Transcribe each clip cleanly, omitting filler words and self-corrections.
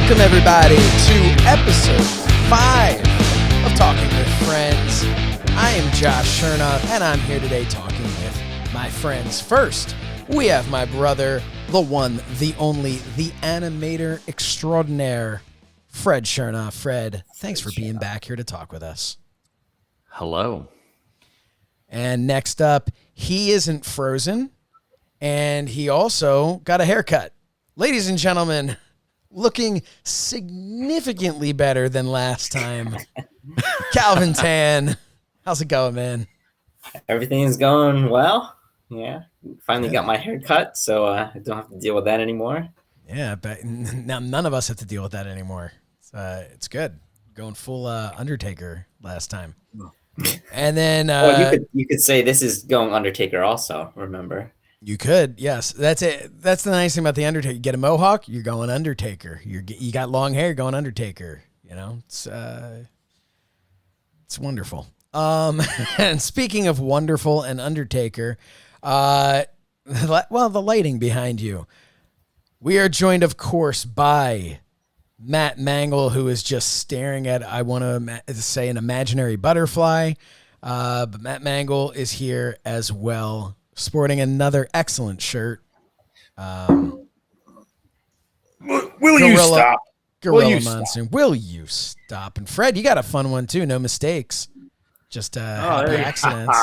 Welcome, everybody, to episode 5 of Talking with Friends. I am Josh Shernoff, and I'm here today talking with my friends. First, we have my brother, the one, the only, the animator extraordinaire, Fred Shernoff. Fred, thanks for being back here to talk with us. Hello. And next up, he isn't frozen, and he also got a haircut. Ladies and gentlemen, looking significantly better than last time, Calvin Tan. How's it going, man? Everything's going well. Yeah. Finally got my hair cut, so I don't have to deal with that anymore. Yeah, but now none of us have to deal with that anymore. It's good. Going full Undertaker last time. And then Well, you could say this is going Undertaker also, remember? You could, yes. That's it. That's the nice thing about the Undertaker. You get a mohawk, you're going Undertaker. You got long hair, you're going Undertaker. You know, it's wonderful. And speaking of wonderful and Undertaker, the lighting behind you. We are joined, of course, by Matt Mangol, who is just staring at, I want to say, an imaginary butterfly. But Matt Mangol is here as well, sporting another excellent shirt. Will you stop? Gorilla Monsoon. Will you stop? And Fred, you got a fun one too. No mistakes. Just happy accidents.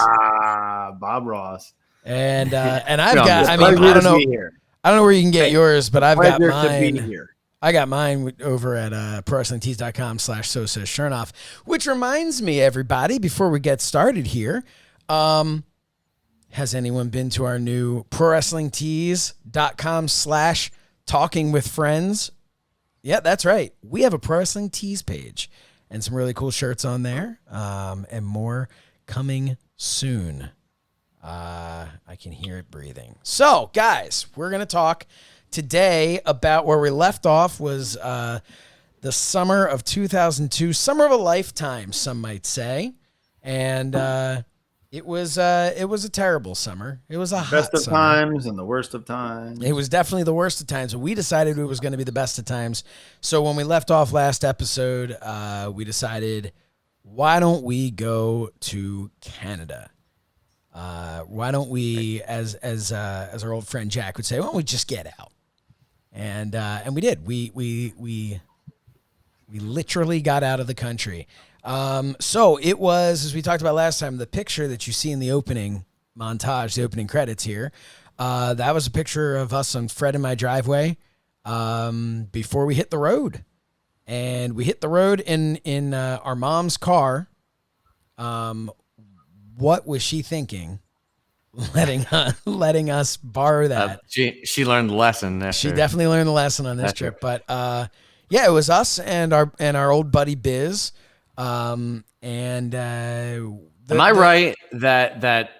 Bob Ross. And I've got, I mean, I don't know where you can get yours, but I've got mine. I got mine over at ProWrestlingTees.com/so says Shernoff, which reminds me, everybody, before we get started here, has anyone been to our new ProWrestlingTees.com/talking with friends? Yeah, that's right. We have a Pro Wrestling Tees page and some really cool shirts on there, and more coming soon. I can hear it breathing. So, guys, we're going to talk today about where we left off was the summer of 2002, summer of a lifetime, some might say. And it was a terrible summer. It was a hot best of summer. Times and the worst of times. It was definitely the worst of times, but we decided it was going to be the best of times. So when we left off last episode, we decided, why don't we go to Canada? Why don't we, as our old friend Jack would say, why don't we just get out? And we did. We literally got out of the country. So it was, as we talked about last time, the picture that you see in the opening montage, the opening credits here, that was a picture of us on Fred and my driveway before we hit the road. And we hit the road in our mom's car. What was she thinking? Letting us borrow that. She learned the lesson. She definitely learned the lesson on this trip. But yeah, it was us and our old buddy Biz. Am I right that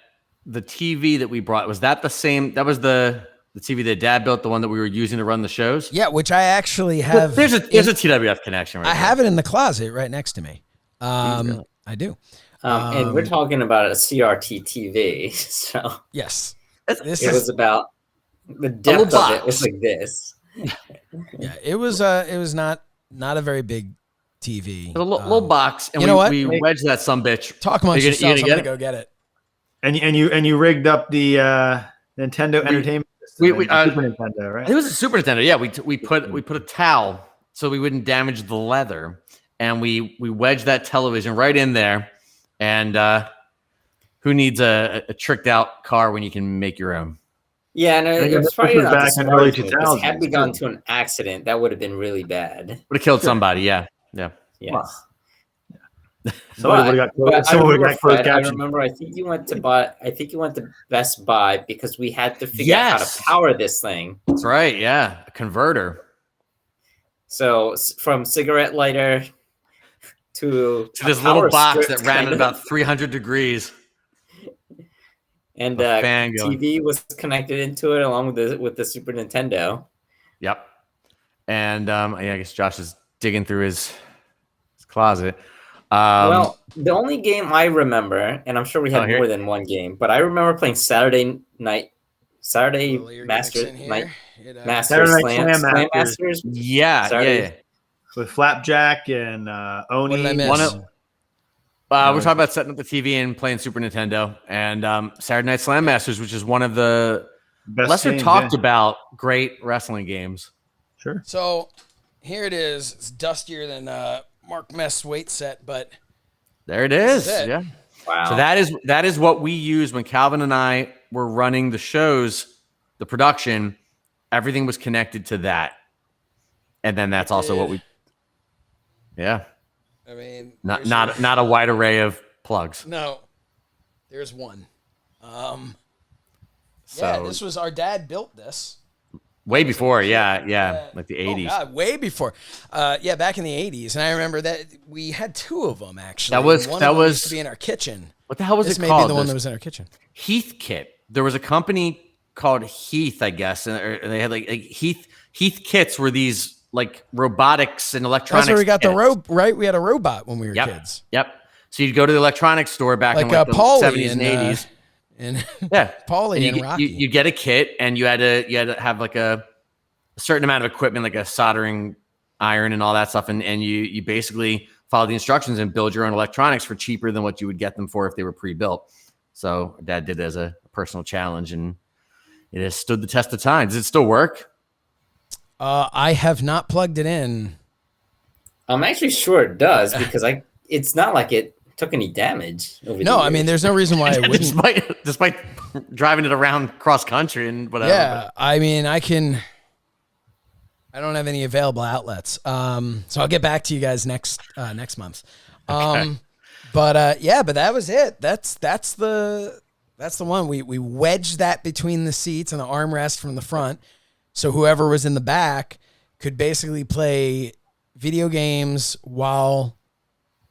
the TV that we brought, was that the same? That was the TV that Dad built, the one that we were using to run the shows? Yeah, which I actually have. There's a TWF connection right I there. have it in the closet right next to me. I do. And we're talking about a CRT TV, so yes, it was about the depth of it was like this. Yeah, it was not a very big TV. A little box, and we wedged that sumbitch. Talk amongst yourselves. I'm gonna go get it. And you rigged up the Nintendo Entertainment System. Super Nintendo, right? It was a Super Nintendo. Yeah, we put a towel so we wouldn't damage the leather, and we wedged that television right in there. And who needs a tricked out car when you can make your own? Yeah, and it was probably not back in early 2000s. Had we gone to an accident, that would have been really bad. Would have killed somebody. Yeah. Yes. Somebody would have got closed caption. I remember. I think you went to Best Buy because we had to figure out how to power this thing. That's right. Yeah, a converter. So from cigarette lighter to this little box that ran at about 300 degrees. And TV was connected into it along with the Super Nintendo. Yep. And I guess Josh is digging through his closet. Well, the only game I remember, and I'm sure we had more than one game, but I remember playing Saturday Master Slam Masters. Yeah. with Flapjack and Oni. What did I miss? We're talking about setting up the TV and playing Super Nintendo and Saturday Night Slam Masters, which is one of the Best lesser games, talked yeah. about great wrestling games. Sure. So here it is. It's dustier than Mark Mess weight set, but There it is. This is it. Yeah. Wow. So that is what we used when Calvin and I were running the shows, the production. Everything was connected to that, and then that's also what we. Yeah. I mean, Not a wide array of plugs. No, there's one. So Yeah, this was our dad built this. way before, yeah, like the 80s. Oh God, way before. Yeah, back in the 80s, and I remember that we had two of them actually. That was- One that of them was- used to be in our kitchen. What the hell was This it may called? be the one This- that was in our kitchen. Heath Kit. There was a company called Heath, I guess, and they had like Heath kits were these like robotics and electronics. That's where we got the kits. right? We had a robot when we were Yep. kids, Yep. So you'd go to the electronics store back in like like the Paulie 70s and and 80s. and Yeah. Paulie and you, Rocky. you get a kit and you had to have like a certain amount of equipment, like a soldering iron and all that stuff. And you basically follow the instructions and build your own electronics for cheaper than what you would get them for if they were pre-built. So Dad did it as a personal challenge and it has stood the test of time. Does it still work? I have not plugged it in. I'm actually sure it does because it's not like it took any damage over No, the I mean, years. there's no reason why I wouldn't. despite driving it around cross country and whatever. Yeah, I mean, I don't have any available outlets. So I'll get back to you guys next month. But that was it. That's the one. We wedged that between the seats and the armrest from the front. So whoever was in the back could basically play video games while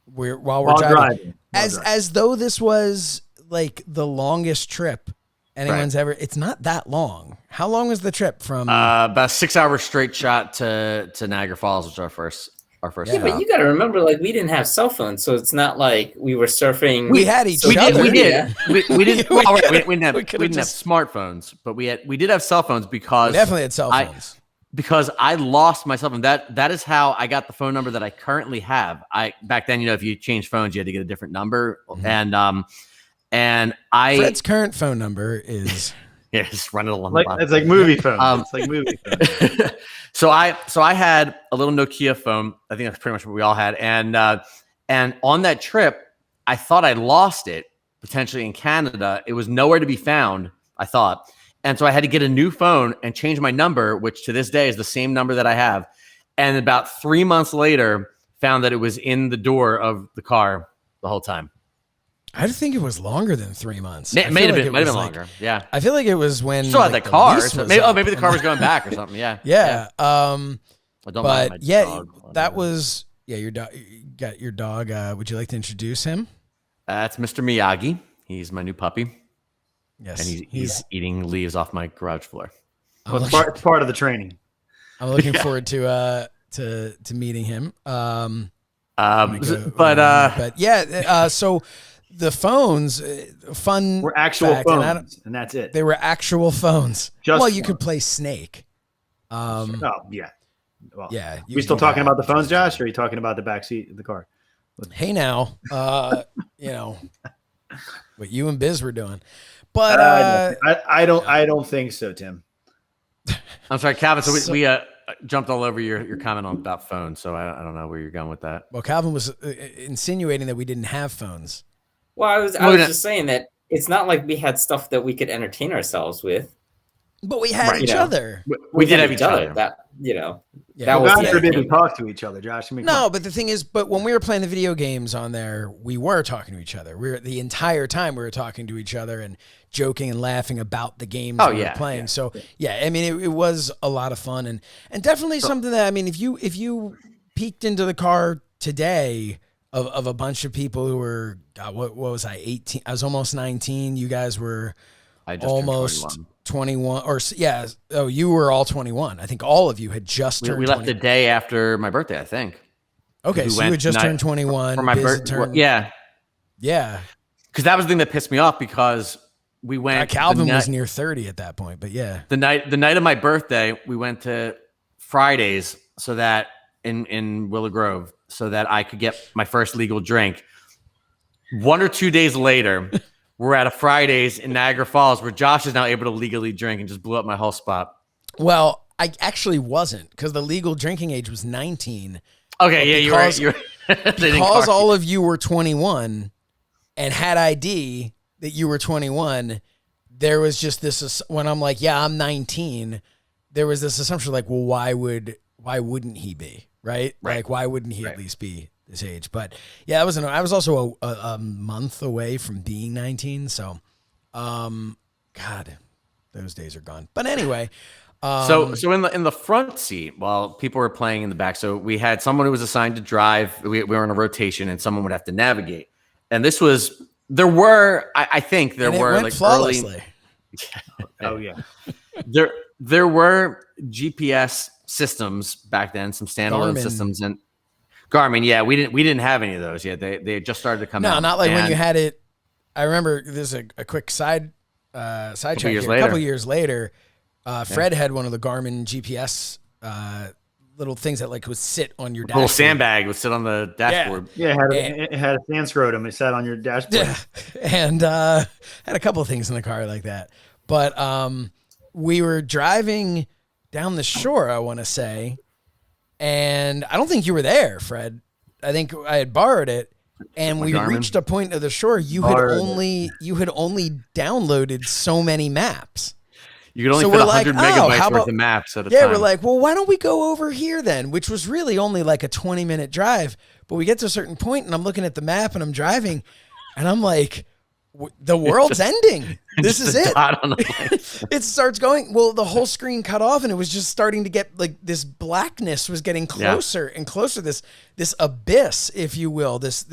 we're driving. As though this was like the longest trip anyone's ever. It's not that long. How long was the trip from? About a 6 hour straight shot to Niagara Falls, which was our first. Yeah, stop. but you got to remember, like, we didn't have cell phones, so it's not like we were surfing. We had each We other. did. Yeah. We didn't. We all right, could've- we didn't have. we We could've didn't have just- smartphones, but we did have cell phones because We definitely had cell phones. because I lost my cell phone. That is how I got the phone number that I currently have. Back then, if you changed phones, you had to get a different number, and I Fred's current phone number is. yeah, just run it along Like the bottom. it's like movie phone. It's like movie phone. So I had a little Nokia phone. I think that's pretty much what we all had. And on that trip, I thought I lost it potentially in Canada. It was nowhere to be found, I thought. And so I had to get a new phone and change my number, which to this day is the same number that I have. And about 3 months later, found that it was in the door of the car the whole time. I think it was longer than 3 months. It may have been longer. Yeah. I feel like it was when Still had like, the car. lease So was maybe, up maybe the and car was going back or something. Yeah. Yeah. I don't mind my But yeah, dog. that was your dog. You got your dog. Would you like to introduce him? That's Mr. Miyagi. He's my new puppy. Yes. And he's eating leaves off my garage floor. Well, it's part of the training. I'm looking forward to meeting him. But yeah. So the phones, fun. We're actual fact, and I don't- phones, and that's it. They were actual phones. Just well, you phones. could play Snake. Oh yeah. Well, Yeah. we still talking about the phones, Josh? Or are you talking about the back seat of the car? Hey now, what you and Biz were doing, but I don't think so, Tim. I'm sorry, Calvin. So we jumped all over your comment about phones. So I don't know where you're going with that. well, Calvin was insinuating that we didn't have phones. Well, I was just saying that it's not like we had stuff that we could entertain ourselves with. But we had Right. each You know. other. We did have each other. That Yeah. that was God the forbid we entertainment. talk to each other, Josh. I mean, come No, on. but the thing is, when we were playing the video games on there, we were talking to each other. The entire time we were talking to each other and joking and laughing about the games we were playing. Yeah. So yeah, I mean, it was a lot of fun and definitely something that, I mean, if you peeked into the car today of a bunch of people who were, God, what was I, 18? I was almost 19. You guys were I just turned almost 21. 21 or yeah. Oh, you were all 21. I think all of you had just turned We left 20. the day after my birthday, I think. Okay, we so you went had just night- turned 21. For my Biz had birthday. turned- Yeah. Yeah. Because that was the thing that pissed me off because we went. Calvin the was night- near 30 at that point, but yeah. the night of my birthday, we went to Fridays so that in Willow Grove so that I could get my first legal drink. 1 or 2 days later, we're at a Fridays in Niagara Falls where Josh is now able to legally drink and just blew up my whole spot. Well, I actually wasn't, because the legal drinking age was 19. Okay, yeah, because, you're right. Because all of you were 21 and had ID that you were 21, there was just this, when I'm like, yeah, I'm 19, there was this assumption like, well, why wouldn't he be, right? Like, why wouldn't he at least be this age? But yeah, I was also a month away from being 19, so God, those days are gone. But anyway, so in the front seat while people were playing in the back, so we had someone who was assigned to drive. We were in a rotation, and someone would have to navigate. And I think there were like flawlessly. Oh yeah. There were GPS systems back then, some standalone Garmin. systems, and Garmin. Yeah, we didn't have any of those yet. They had just started to come out. No, not like when you had it. I remember there's a quick side check here. A couple years later, Fred had one of the Garmin GPS little things that like would sit on your dashboard. Little sandbag would sit on the dashboard. Yeah, it had a sand scrotum. It sat on your dashboard. Yeah, and had a couple of things in the car like that. But we were driving down the shore, I want to say, and I don't think you were there, Fred. I think I had borrowed it, and we reached a point of the shore. You had only downloaded so many maps. You could only fit 100 megabytes worth of maps at a time. Yeah, we're like, well, why don't we go over here then? Which was really only like a 20-minute drive. But we get to a certain point, and I'm looking at the map, and I'm driving, and I'm like, the world's ending. This is it. It starts going. Well, the whole screen cut off, and it was just starting to get like this blackness was getting closer and closer. This abyss, if you will. This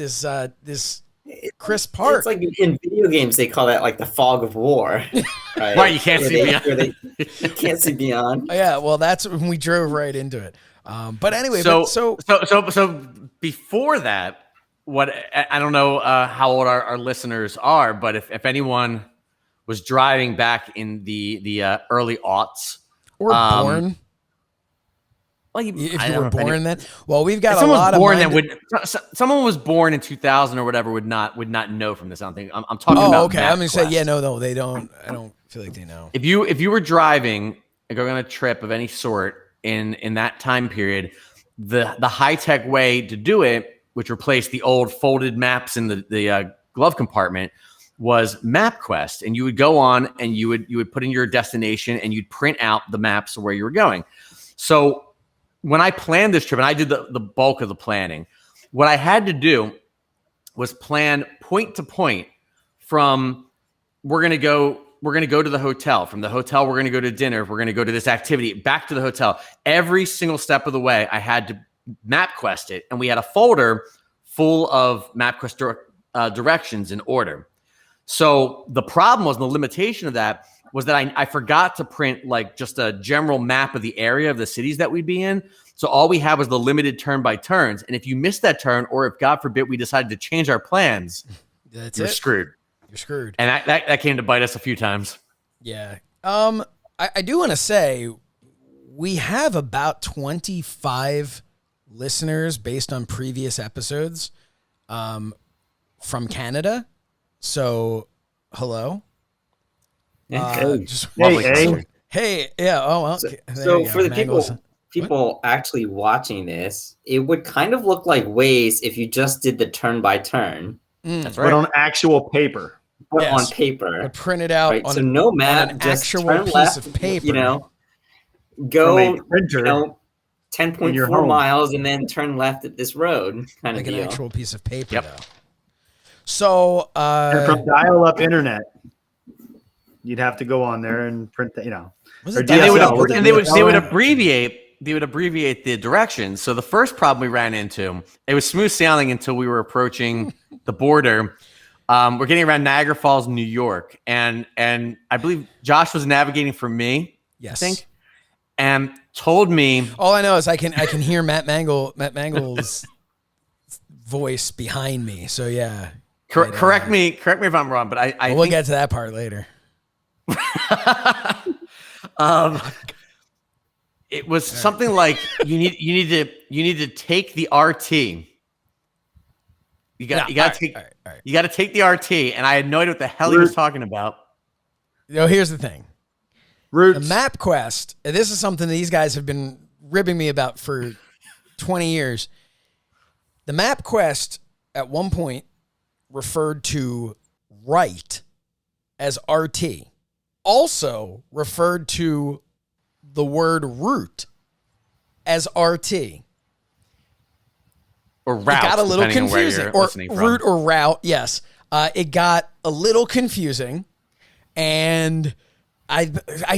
crisp part. It's like in video games, they call that like the fog of war. Right, right, you can't see beyond. You can't see beyond. Yeah, well, that's when we drove right into it. But anyway, so before that, what I don't know how old our listeners are, but if anyone was driving back in the early aughts or born. Like if you were born then, well, we've got a lot of someone was born in 2000 or whatever would not know from this. I don't think I'm talking about. Oh, okay. I'm gonna say no, they don't. I don't feel like they know. If you were driving and going on a trip of any sort in that time period, the high tech way to do it, which replaced the old folded maps in the glove compartment, was MapQuest, and you would go on and you would put in your destination and you'd print out the maps of where you were going. So when I planned this trip, and I did the bulk of the planning, what I had to do was plan point to point from we're going to go to the hotel. From the hotel, we're going to go to dinner. We're going to go to this activity, back to the hotel. Every single step of the way, I had to MapQuest it, and we had a folder full of MapQuest directions in order. So the problem was, the limitation of that was that I forgot to print like just a general map of the area of the cities that we'd be in. So all we had was the limited turn by turns. And if you missed that turn, or if God forbid we decided to change our plans, you're screwed. You're screwed. And that came to bite us a few times. Yeah. I do want to say we have about 25 listeners based on previous episodes from Canada. So hello. Hey, yeah. Oh, well. So for the people actually watching this, it would kind of look like Waze if you just did the turn by turn. That's right. But on actual paper. On paper. I print it out. Right? So no map, an just actual turn piece left, of paper. Go, printer, 10.4 miles and then turn left at this road. Kind of an deal. actual piece of paper, though. So and from dial-up internet, you'd have to go on there and print that. They would abbreviate the directions. So the first problem we ran into, it was smooth sailing until we were approaching the border. We're getting around Niagara Falls, New York, and I believe Josh was navigating for me. Yes, I think, and told me. All I know is I can hear Matt Mangol's voice behind me. So yeah. Correct me if I'm wrong, but I we'll get to that part later. It was something like you need to take the RT. You got to take the RT, and I had no idea what the hell he was talking about. Here's the thing. Roots. The MapQuest, and this is something that these guys have been ribbing me about for 20 years. The MapQuest at one point referred to right as RT. Also referred to the word route as RT. Or route. It got a little confusing. Or route or route, yes. It got a little confusing. And I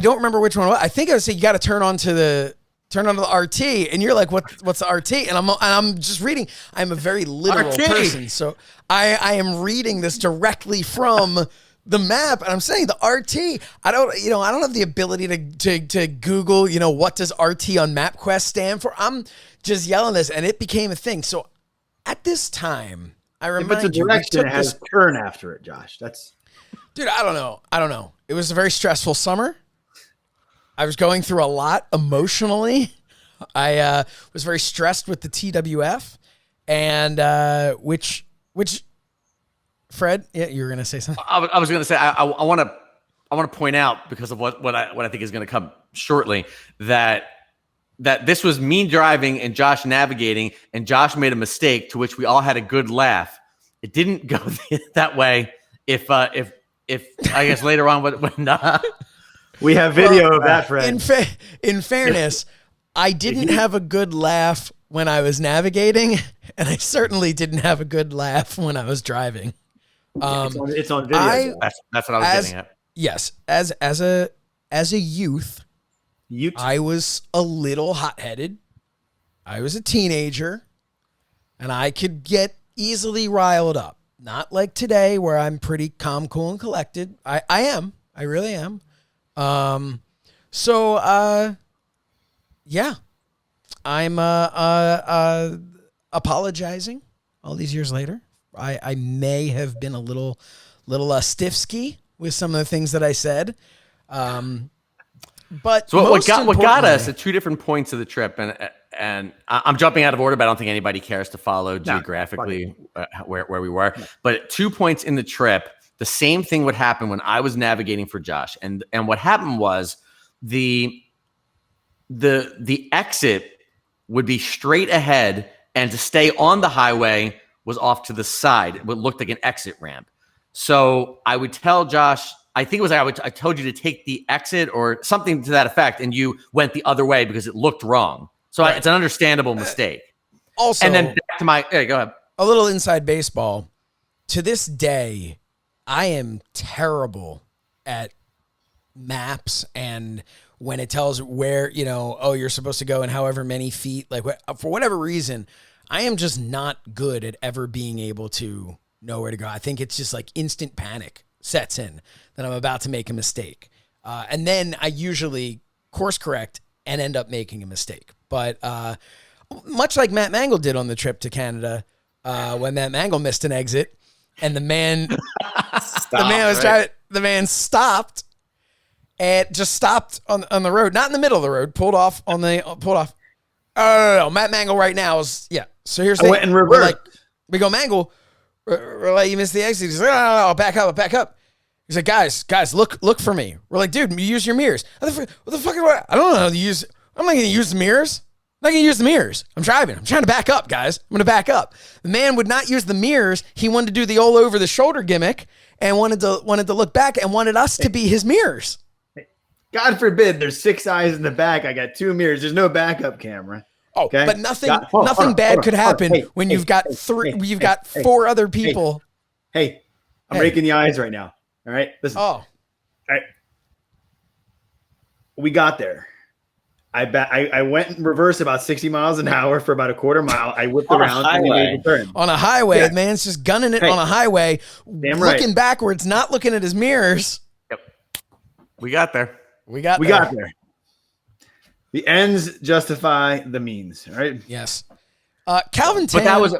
don't remember which one it was. I think I would say you got to turn onto the RT, and you're like, what's the RT? And I'm just reading. I'm a very literal person, so I am reading this directly from the map, and I'm saying the RT. I don't have the ability to Google, what does RT on MapQuest stand for. I'm just yelling this, and it became a thing. So at this time, I remember it's a direction. It has a turn after it, Josh. Dude, I don't know. It was a very stressful summer. I was going through a lot emotionally. I was very stressed with the TWF, and which Fred, yeah, you were gonna say something. I was gonna say I want to point out, because of what I think is gonna come shortly, that this was me driving and Josh navigating, and Josh made a mistake to which we all had a good laugh. It didn't go that way. If I guess later on when we have video of that, Fred. In fairness, I didn't have a good laugh when I was navigating, and I certainly didn't have a good laugh when I was driving. It's on video. That's what I was getting at. Yes, as a youth, I was a little hot-headed. I was a teenager, and I could get easily riled up. Not like today, where I'm pretty calm, cool, and collected. I am. I really am. Yeah. I'm apologizing all these years later. I may have been a little stiff-ski with some of the things that I said. But so what got us at two different points of the trip, and I'm jumping out of order, but I don't think anybody cares to follow geographically where we were. But at 2 points in the trip, the same thing would happen when I was navigating for Josh. And what happened was the exit would be straight ahead, and to stay on the highway was off to the side. It looked like an exit ramp. So I would tell Josh, I think it was I told you to take the exit or something to that effect, and you went the other way because it looked wrong. So it's an understandable mistake. Also, and then back to my go ahead. A little inside baseball. To this day, I am terrible at maps, and when it tells where, you're supposed to go and however many feet, like for whatever reason, I am just not good at ever being able to know where to go. I think it's just like instant panic sets in that I'm about to make a mistake. And then I usually course correct and end up making a mistake. But much like Matt Mangol did on the trip to Canada, when Matt Mangol missed an exit and the man stopped and just stopped on the road, not in the middle of the road, pulled off. Oh, no. Matt Mangol right now is, yeah. So here's the thing. Went in reverse. We go, Mangol, we're like, you missed the exit. He's like, no, back up. He's like, guys, look for me. We're like, dude, you use your mirrors. What the fuck? I don't know how to use. I'm not going to use the mirrors. I'm driving. I'm trying to back up, guys. I'm going to back up. The man would not use the mirrors. He wanted to do the all over the shoulder gimmick and wanted to look back and wanted us to be his mirrors. God forbid there's 6 eyes in the back. I got 2 mirrors. There's no backup camera. Oh, okay? But nothing bad could happen when you've got 4 other people. Hey, I'm raking the eyes right now. All right, listen. Oh, all right. We got there. I went in reverse about 60 miles an hour for about a quarter mile. I whipped around and we made the turn. On a highway, the man's just gunning it on a highway, looking backwards, not looking at his mirrors. Yep, we got there. We got there. The ends justify the means, right? Yes. Calvin Tan. But that was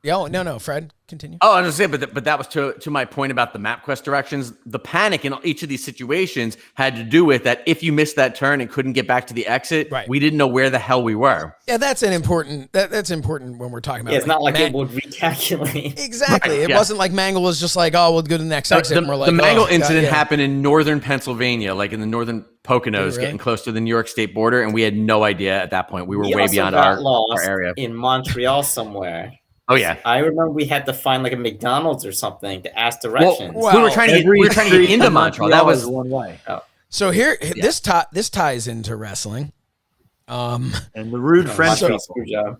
Oh, no, Fred, continue. Oh, I was going to say, but that was to my point about the MapQuest directions. The panic in each of these situations had to do with that if you missed that turn and couldn't get back to the exit, right. we didn't know where the hell we were. Yeah, that's important when we're talking about. Yeah, it's not like it would recalculate. Exactly. Right, it wasn't like Mangol was just like, oh, we'll go to the next exit. The, and we're like, the Mangol incident happened in northern Pennsylvania, like in the northern Poconos, really? getting close to the New York State border, and we had no idea at that point. We were way beyond our area. In Montreal somewhere. Oh yeah, I remember we had to find like a McDonald's or something to ask directions. Well, we were trying to get into Montreal. That was one way. Oh. So here, this ties into wrestling. And the rude French people.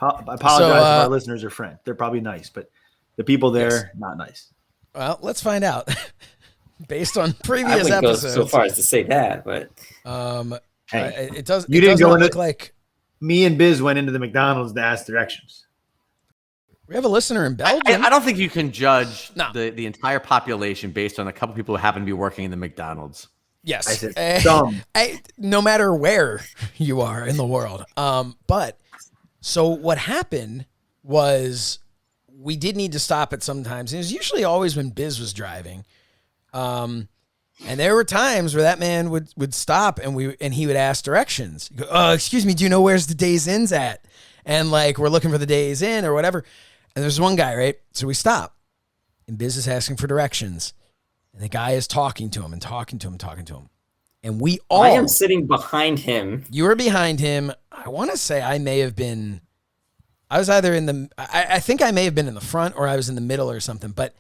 I apologize if our listeners are French. They're probably nice, but the people there, not nice. Well, let's find out. Based on I previous wouldn't episodes, go so far as to say that, but it does. You didn't go into look like me and Biz went into the McDonald's to ask directions. We have a listener in Belgium. I don't think you can judge the entire population based on a couple people who happen to be working in the McDonald's. Yes. I said dumb. No matter where you are in the world. But so what happened was we did need to stop it sometimes. And it was usually always when Biz was driving. And there were times where that man would stop and he would ask directions. He'd go, excuse me, do you know where's the Days Inn's at? And like, we're looking for the Days Inn or whatever. And there's one guy, right? So we stop. And Biz is asking for directions. And the guy is talking to him. And we all... I am sitting behind him. You were behind him. I want to say I may have been... I was either in the... I think I may have been in the front or I was in the middle or something. But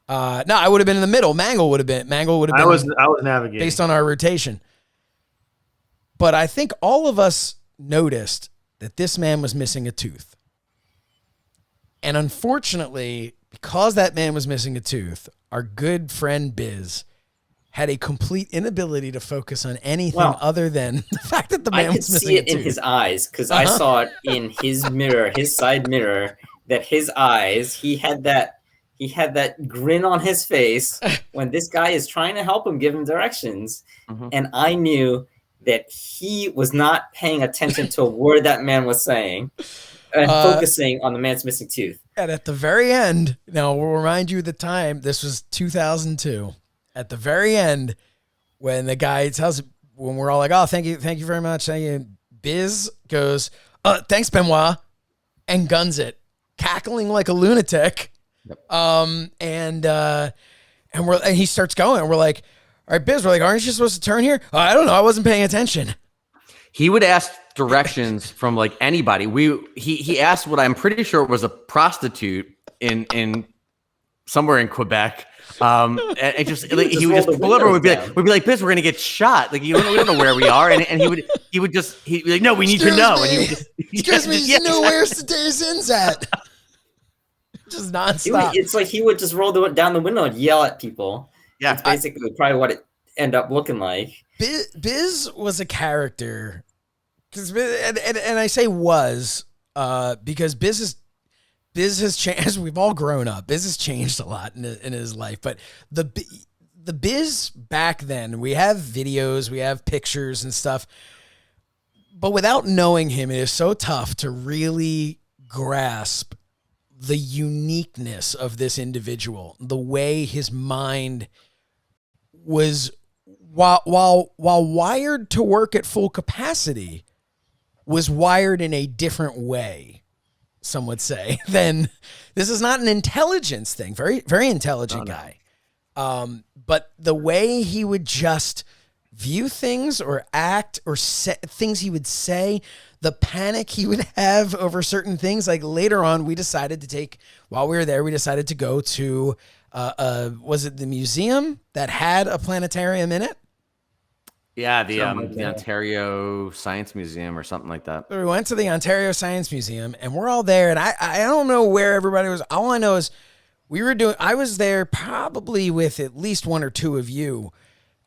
no, I would have been in the middle. Mangol would have been... I was navigating. Based on our rotation. But I think all of us noticed that this man was missing a tooth. And unfortunately, because that man was missing a tooth, our good friend Biz had a complete inability to focus on anything other than the fact that the man was missing a tooth. I could see it in his eyes because I saw it in his mirror, his side mirror, that his eyes, he had that grin on his face when this guy is trying to help him, give him directions. Mm-hmm. And I knew that he was not paying attention to a word that man was saying. And focusing on the man's missing tooth. And at the very end, now we'll remind you of the time, this was 2002. At the very end, when the guy tells, when we're all like, oh, thank you very much, thank you. Biz goes, thanks, Benoit, and guns it, cackling like a lunatic. Yep. And he starts going, and we're like, all right, Biz, we're like, aren't you supposed to turn here? I don't know, I wasn't paying attention. He would ask directions from like anybody. He asked what I'm pretty sure was a prostitute in somewhere in Quebec. And it just like, he would just pull over and we'd be like, Biz, we're gonna get shot. Like we don't know where we are. And he would be like, no, we need to know. And he would just excuse me, you know where's the Days Inn's at? Just nonstop. It's like he would just roll down the window and yell at people. Yeah, that's basically probably what it ended up looking like. Biz was a character, and I say was because Biz has changed. We've all grown up. Biz has changed a lot in his life, but the Biz back then, we have videos, we have pictures and stuff, but without knowing him, it is so tough to really grasp the uniqueness of this individual, the way his mind was. While wired to work at full capacity, was wired in a different way, some would say. Then this is not an intelligence thing. Very, very intelligent guy. But the way he would just view things or act or things he would say, the panic he would have over certain things. Like later on, while we were there, we decided to go to, was it the museum that had a planetarium in it? Yeah, the Ontario Science Museum or something like that. So we went to the Ontario Science Museum, and we're all there, and I don't know where everybody was. All I know is I was there probably with at least one or two of you,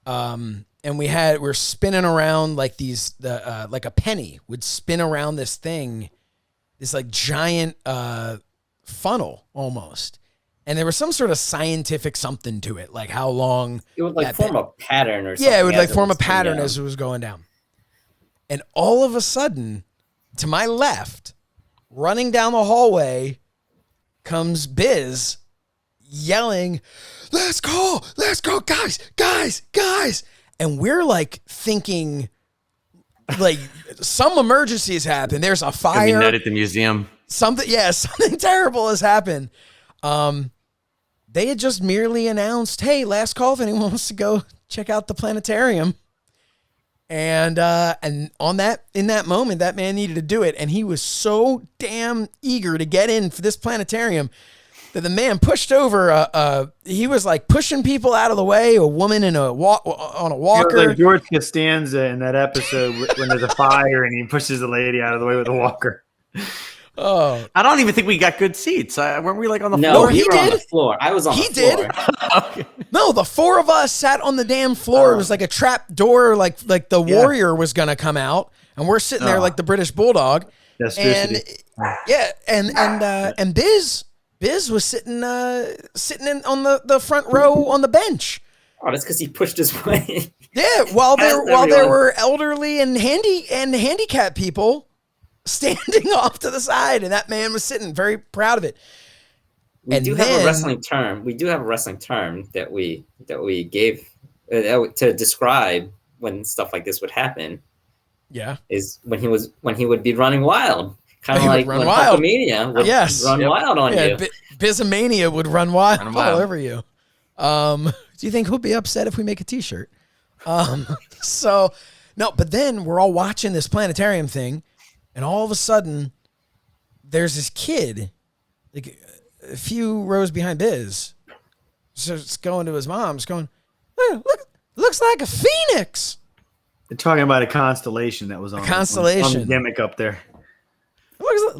and we're spinning around like like a penny would spin around this thing, this like giant funnel almost. And there was some sort of scientific something to it, like how long it would like form a pattern or something. Yeah, it would like form a pattern as it was going down. And all of a sudden, to my left, running down the hallway, comes Biz yelling, let's go, guys. And we're like thinking like some emergency has happened. There's a fire. Night at the museum. Something terrible has happened. They had just merely announced, hey, last call if anyone wants to go check out the planetarium. And in that moment, that man needed to do it. And he was so damn eager to get in for this planetarium that the man pushed over, he was like pushing people out of the way, a woman on a walker. Like George Costanza in that episode when there's a fire and he pushes the lady out of the way with a walker. Oh, I don't even think we got good seats. Weren't we like on the No, floor? he he were on did. the floor. I was on the floor. Okay. No, the four of us sat on the damn floor. It was like a trap door, like the warrior was gonna come out, and we're sitting there like the British Bulldog. And yeah, and Biz was sitting in on the front row on the bench. Oh, that's because he pushed his way. Yeah, while there were elderly and handicapped people standing off to the side, and that man was sitting very proud of it. We do have a wrestling term that we gave to describe when stuff like this would happen. Yeah, is when he would be running wild, kind of like when wild. Hulkamania would run wild on you. Bizomania would run wild all over you. Do you think he'll be upset if we make a T-shirt? So no, but then we're all watching this planetarium thing, and all of a sudden, there's this kid, like a few rows behind Biz, so it's going to his mom's, going, hey, look, looks like a phoenix. They're talking about a constellation that was on constellation on the gimmick up there. It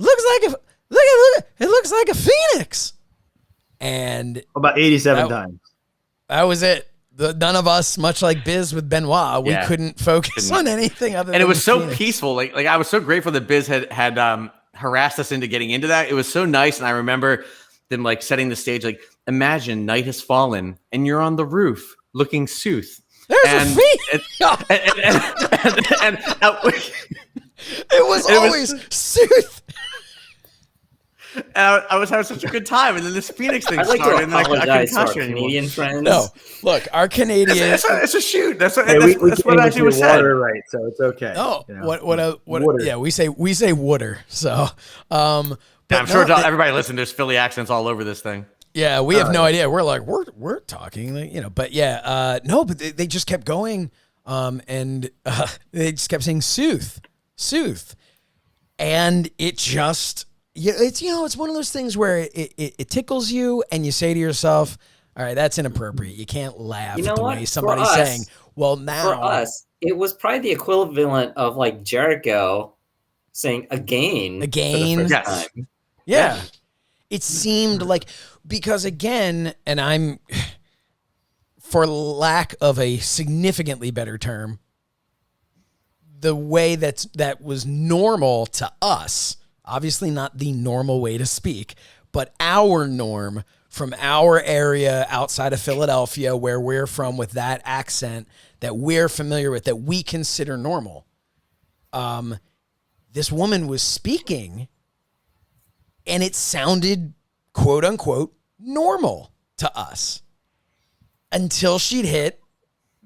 looks like a phoenix. And About 87 times. That was it. None of us, much like Biz with Benoit, we couldn't focus on anything other than And it was so Phoenix. peaceful. Like I was so grateful that Biz had harassed us into getting into that. It was so nice. And I remember them like setting the stage, like, imagine night has fallen and you're on the roof looking sooth. There's a phoenix. It was always sooth. And I was having such a good time, and then this Phoenix thing I'd like started, to and then apologize to our anymore. Canadian friends. No, look, our Canadian. It's a shoot. That's what actually was said. water, right? So it's okay. Oh, you know? what? Water. Yeah, we say water. So, I'm sure everybody listening. There's Philly accents all over this thing. Yeah, we have no idea. We're like we're talking, like, but yeah, no, but they just kept going, and they just kept saying sooth, and it just. Yeah, it's one of those things where it tickles you, and you say to yourself, "All right, that's inappropriate. You can't laugh at the way somebody's saying." Well, now for us, it was probably the equivalent of like Jericho saying again. For the first time. Yeah, it seemed like, because again, and I'm, for lack of a significantly better term, the way that was normal to us. Obviously not the normal way to speak, but our norm from our area outside of Philadelphia, where we're from, with that accent that we're familiar with, that we consider normal. This woman was speaking, and it sounded, quote unquote, normal to us until she'd hit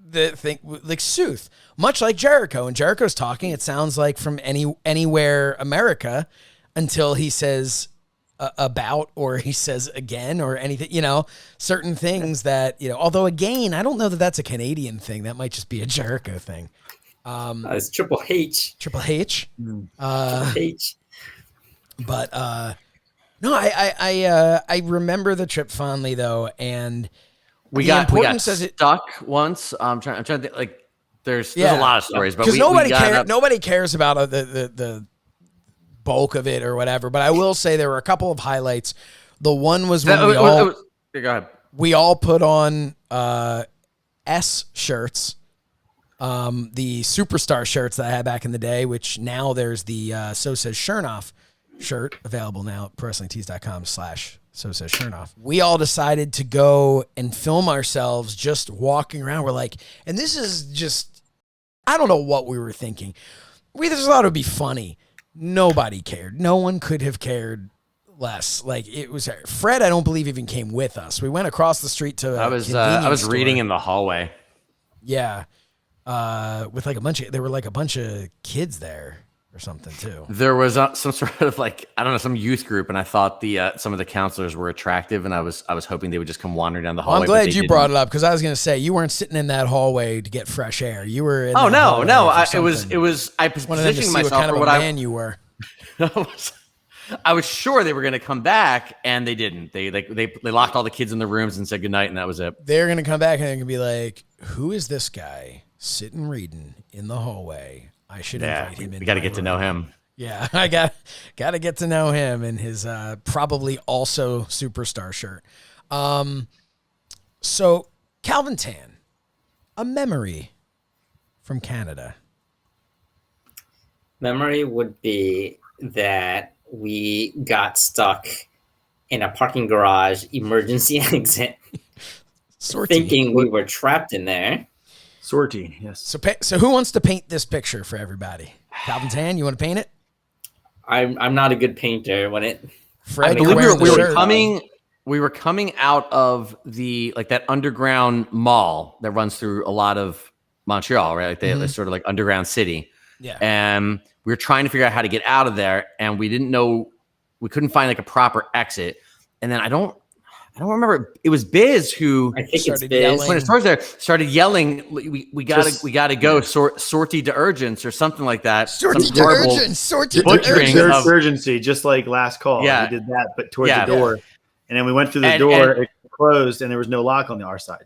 the thing like sooth, much like Jericho. And Jericho's talking, it sounds like from anywhere America, until he says about, or he says again, or anything, certain things that, although again, I don't know that that's a Canadian thing. That might just be a Jericho thing. It's Triple H. Triple H. Triple H. But no, I remember the trip fondly though, and we got stuck once. I'm trying to think, like, there's a lot of stories, but because nobody cares about the bulk of it or whatever. But I will say there were a couple of highlights. The one was when go ahead. We all put on S shirts, the superstar shirts that I had back in the day, which now there's the So Says Shernoff shirt available now at ProWrestlingTees.com/So Says Shernoff. We all decided to go and film ourselves just walking around. We're like, and this is just, I don't know what we were thinking. We just thought it would be funny. Nobody cared. No one could have cared less. Like it was Fred. I don't believe even came with us. We went across the street to. I was reading in the hallway. Yeah, with like there were like a bunch of kids there or something too. There was some sort of like, I don't know, some youth group, and I thought some of the counselors were attractive, and I was hoping they would just come wandering down the hallway. I'm glad you brought it up because I was going to say you weren't sitting in that hallway to get fresh air. You were. In I was wanted them to positioning see myself what kind for of what a man you were. I was sure they were going to come back, and they didn't. They locked all the kids in the rooms and said goodnight, and that was it. They're going to come back and they're going to be like, "Who is this guy sitting reading in the hallway? I should invite him in." We got to get to know him. Yeah, I got to get to know him and his probably also superstar shirt. So Calvin Tan, a memory from Canada. Memory would be that we got stuck in a parking garage emergency exit, thinking we were trapped in there. Sortie, yes. So who wants to paint this picture for everybody? Calvin Tan, you want to paint it? I'm not a good painter when it. Fred, we were coming out of that underground mall that runs through a lot of Montreal, right? Like they sort of like underground city. Yeah. And we were trying to figure out how to get out of there, and we couldn't find like a proper exit. And then I don't remember. It was Biz who I think it's Biz. When it started there, started yelling, "We gotta go sortie d'urgence or something like that." Sortie d'urgence, sortie d'urgence. Urgency, just like last call. Yeah. We did that, but towards the door. And then we went through the door, it closed, and there was no lock on our side.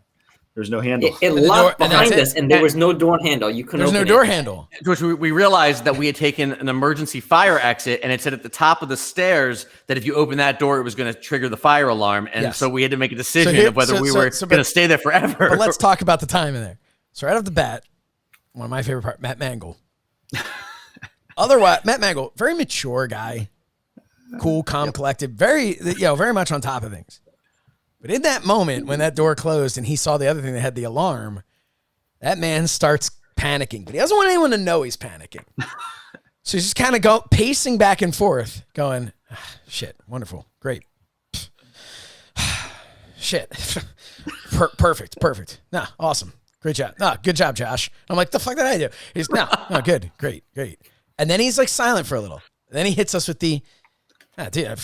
There was no handle. It locked behind us, and there was no door handle. You couldn't. There's no door handle. Which we realized that we had taken an emergency fire exit, and it said at the top of the stairs that if you open that door, it was going to trigger the fire alarm. And so we had to make a decision of whether we were going to stay there forever. But let's talk about the time in there. So right off the bat, one of my favorite parts, Matt Mangol. Otherwise, Matt Mangol, very mature guy, cool, calm, collected, very much on top of things. But in that moment, when that door closed and he saw the other thing that had the alarm, that man starts panicking. But he doesn't want anyone to know he's panicking. So he's just kind of pacing back and forth, going, shit, wonderful, great. Shit. Perfect. Nah, awesome. Great job. Nah, good job, Josh. I'm like, the fuck did I do? He's, no, good, great. And then he's like silent for a little. And then he hits us with the, dude,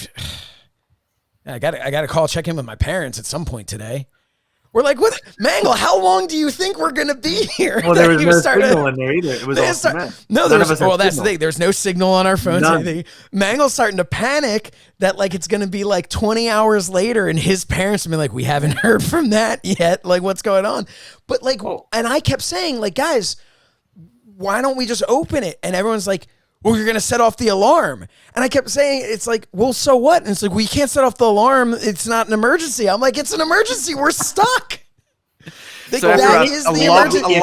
I got to check in with my parents at some point today. We're like, what? Mangol, how long do you think we're going to be here? Well, there was no signal in there either. It was all cement. No, that's the thing. There's no signal on our phones. Anything. Mangol's starting to panic that like it's going to be like 20 hours later and his parents have been like, we haven't heard from that yet. Like, what's going on? But like, and I kept saying like, guys, why don't we just open it? And everyone's like, well, you're going to set off the alarm. And I kept saying, it's like, well, so what? And it's like, well, you can't set off the alarm. It's not an emergency. I'm like, it's an emergency. We're stuck. That is the emergency.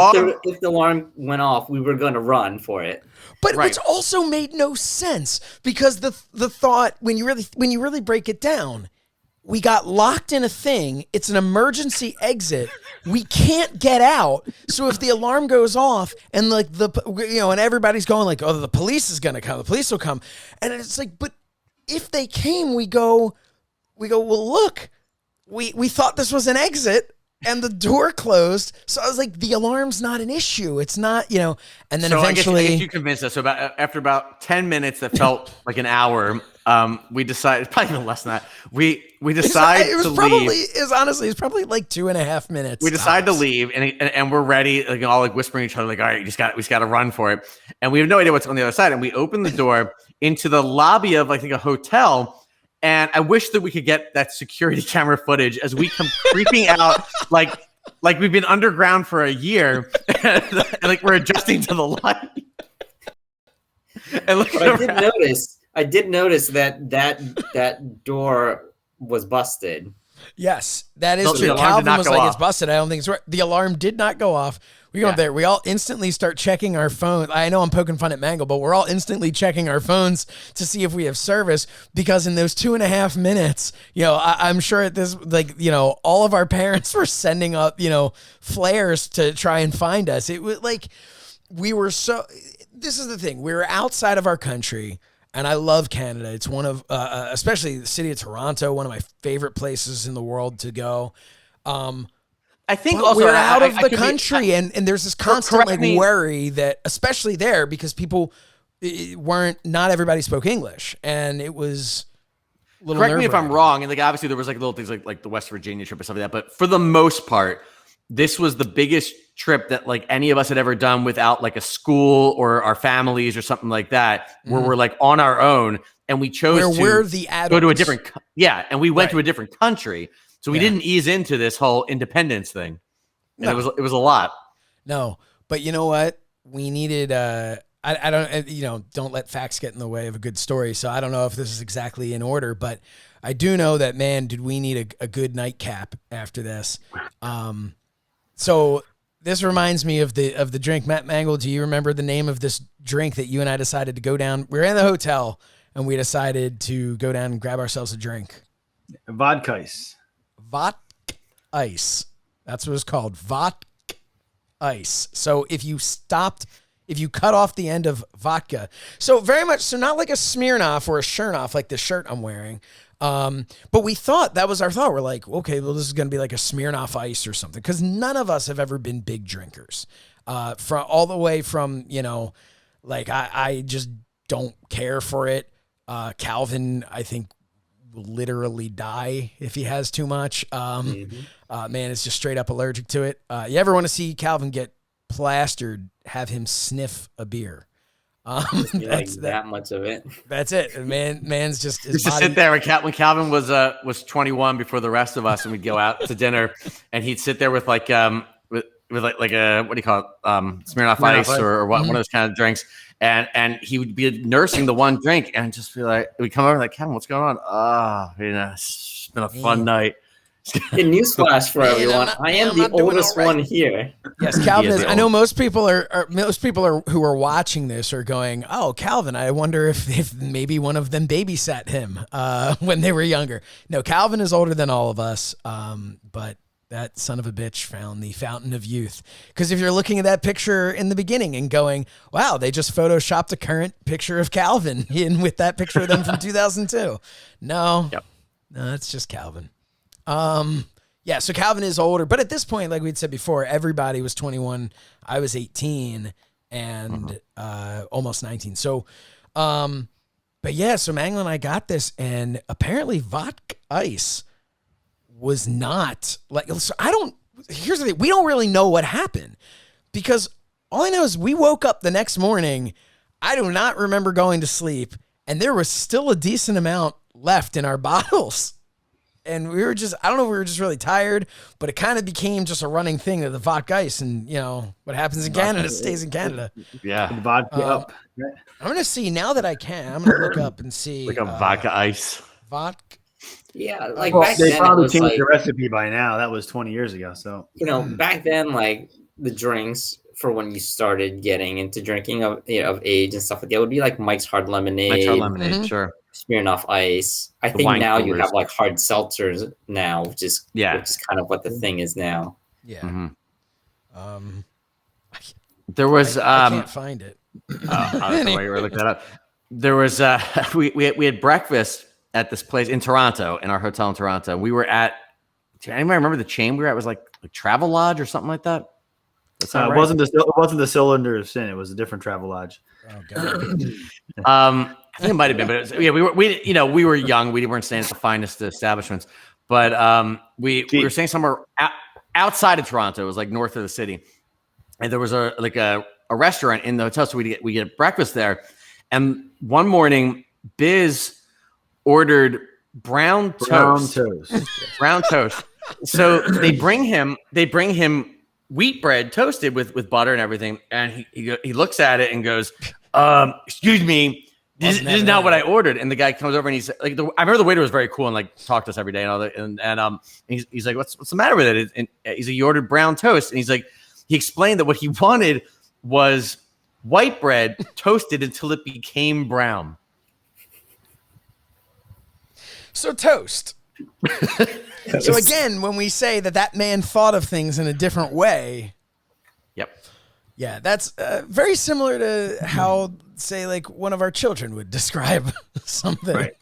If the alarm went off, we were going to run for it. But which also made no sense because the thought, when you really break it down, we got locked in a thing. It's an emergency exit. We can't get out. So if the alarm goes off and like and everybody's going like, oh, the police is going to come. The police will come. And it's like, but if they came, we go, well, look, we thought this was an exit and the door closed. So I was like, the alarm's not an issue. It's not, and then eventually. I guess you convinced us. So after about 10 minutes that felt like an hour, we decided, probably even less than that. We decided to leave. It's probably like 2.5 minutes. We decided to leave and we're ready, like all like whispering each other, like, all right, we just got to run for it. And we have no idea what's on the other side. And we open the door into the lobby of, I think, a hotel. And I wish that we could get that security camera footage as we come creeping out like we've been underground for a year, and like we're adjusting to the light. And I did notice that door was busted. Yes, that is true. Calvin was like, it's busted. I don't think it's right. The alarm did not go off. We go up there. We all instantly start checking our phones. I know I'm poking fun at Mangol, but we're all instantly checking our phones to see if we have service because in those 2.5 minutes, I'm sure at this, all of our parents were sending up, flares to try and find us. It was like, this is the thing. We were outside of our country And I love Canada. It's one of, especially the city of Toronto, one of my favorite places in the world to go. I think But also we're out of the could country, and there's this constant correct me. worry that, especially there, because people not everybody spoke English, and it was a little Correct me if I'm nerve-wracking. wrong, and like obviously there was like little things like the West Virginia trip or something like that, but for the most part, this was the biggest trip that like any of us had ever done without like a school or our families or something like that, where we're like on our own, and we chose We're to the adults. go to a different and we went to Right. a different country, so we Yeah. didn't ease into this whole independence thing, and No. it was a lot. No, but you know what? We needed. I don't. Don't let facts get in the way of a good story. So I don't know if this is exactly in order, but I do know that, man, did we need a good nightcap after this? So this reminds me of the drink. Matt Mangol, do you remember the name of this drink that you and I decided to go down? We were in the hotel and we decided to go down and grab ourselves a drink. Vodka ice. Vodka ice. That's what it's called. Vodka ice. So if you cut off the end of vodka, so very much, so not like a Smirnoff or a Shernoff, like the shirt I'm wearing. But we thought that was our thought. We're like, okay, well, this is going to be like a Smirnoff ice or something. Cause none of us have ever been big drinkers, from all the way from, like I just don't care for it. Calvin, I think, will literally die if he has too much. Man is just straight up allergic to it. You ever want to see Calvin get plastered, have him sniff a beer. That much of it. That's it. Man's just his Used to body. sit there when Calvin was 21 before the rest of us, and we'd go out to dinner, and he'd sit there with like with like a, what do you call it, Smirnoff Ice or one of those kind of drinks, and he would be nursing the one drink and just be like, we'd come over like, Calvin, what's going on? It's been a fun night. A newsflash for everyone: I am the oldest one here. Yes, Calvin He is. is I know most people are who are watching this are going, "Oh, Calvin, I wonder if maybe one of them babysat him when they were younger." No, Calvin is older than all of us, but that son of a bitch found the fountain of youth. Because if you're looking at that picture in the beginning and going, "Wow, they just photoshopped a current picture of Calvin in with that picture of them from 2002," no, it's just Calvin. Yeah, so Calvin is older, but at this point, like we'd said before, everybody was 21. I was 18 and almost 19. So, but yeah, so Mangol and I got this, and apparently vodka ice was not like, so here's the thing, we don't really know what happened, because all I know is we woke up the next morning. I do not remember going to sleep, and there was still a decent amount left in our bottles. And we were just, I don't know if we were just really tired, but it kind of became just a running thing of the vodka ice. And, what happens in Canada stays in Canada. Yeah. Vodka up. I'm going to see, now that I can, I'm going to look up and see. Like a vodka ice. Vodka. Yeah, like Well, back they then, it probably was changed like, the recipe by now. That was 20 years ago. So back then, like the drinks for when you started getting into drinking of age and stuff like that would be like Mike's Hard Lemonade, Mike's Hard Lemonade, sure. Smirnoff Ice. I think wine now you coolers. have like hard seltzers now, which is kind of what the thing is now. Yeah. Mm-hmm. There was I can't find it. anyway, we're looking that up. There was we had breakfast at this place in Toronto, in our hotel in Toronto. We were at, do anybody remember the chain we were at? It was like Travel Lodge or something like that. it wasn't the Cylinder of Sin. It was a different Travel Lodge. Oh, God. I think it might have been, but we were young. We weren't staying at the finest establishments, but we were staying somewhere outside of Toronto. It was like north of the city, and there was a restaurant in the hotel, so we get breakfast there. And one morning, Biz ordered brown toast. Brown toast. So they bring him wheat bread toasted with butter and everything, and he looks at it and goes, "Excuse me, this is not what I ordered." And the guy comes over and he's like, I remember the waiter was very cool and like talked to us every day and all that. And he's like, "What's the matter with it?" And he's like, "You ordered brown toast," and he's like, he explained that what he wanted was white bread toasted until it became brown. So toast. So again, when we say that man thought of things in a different way. Yep. Yeah, that's very similar to how, say, like one of our children would describe something. Right.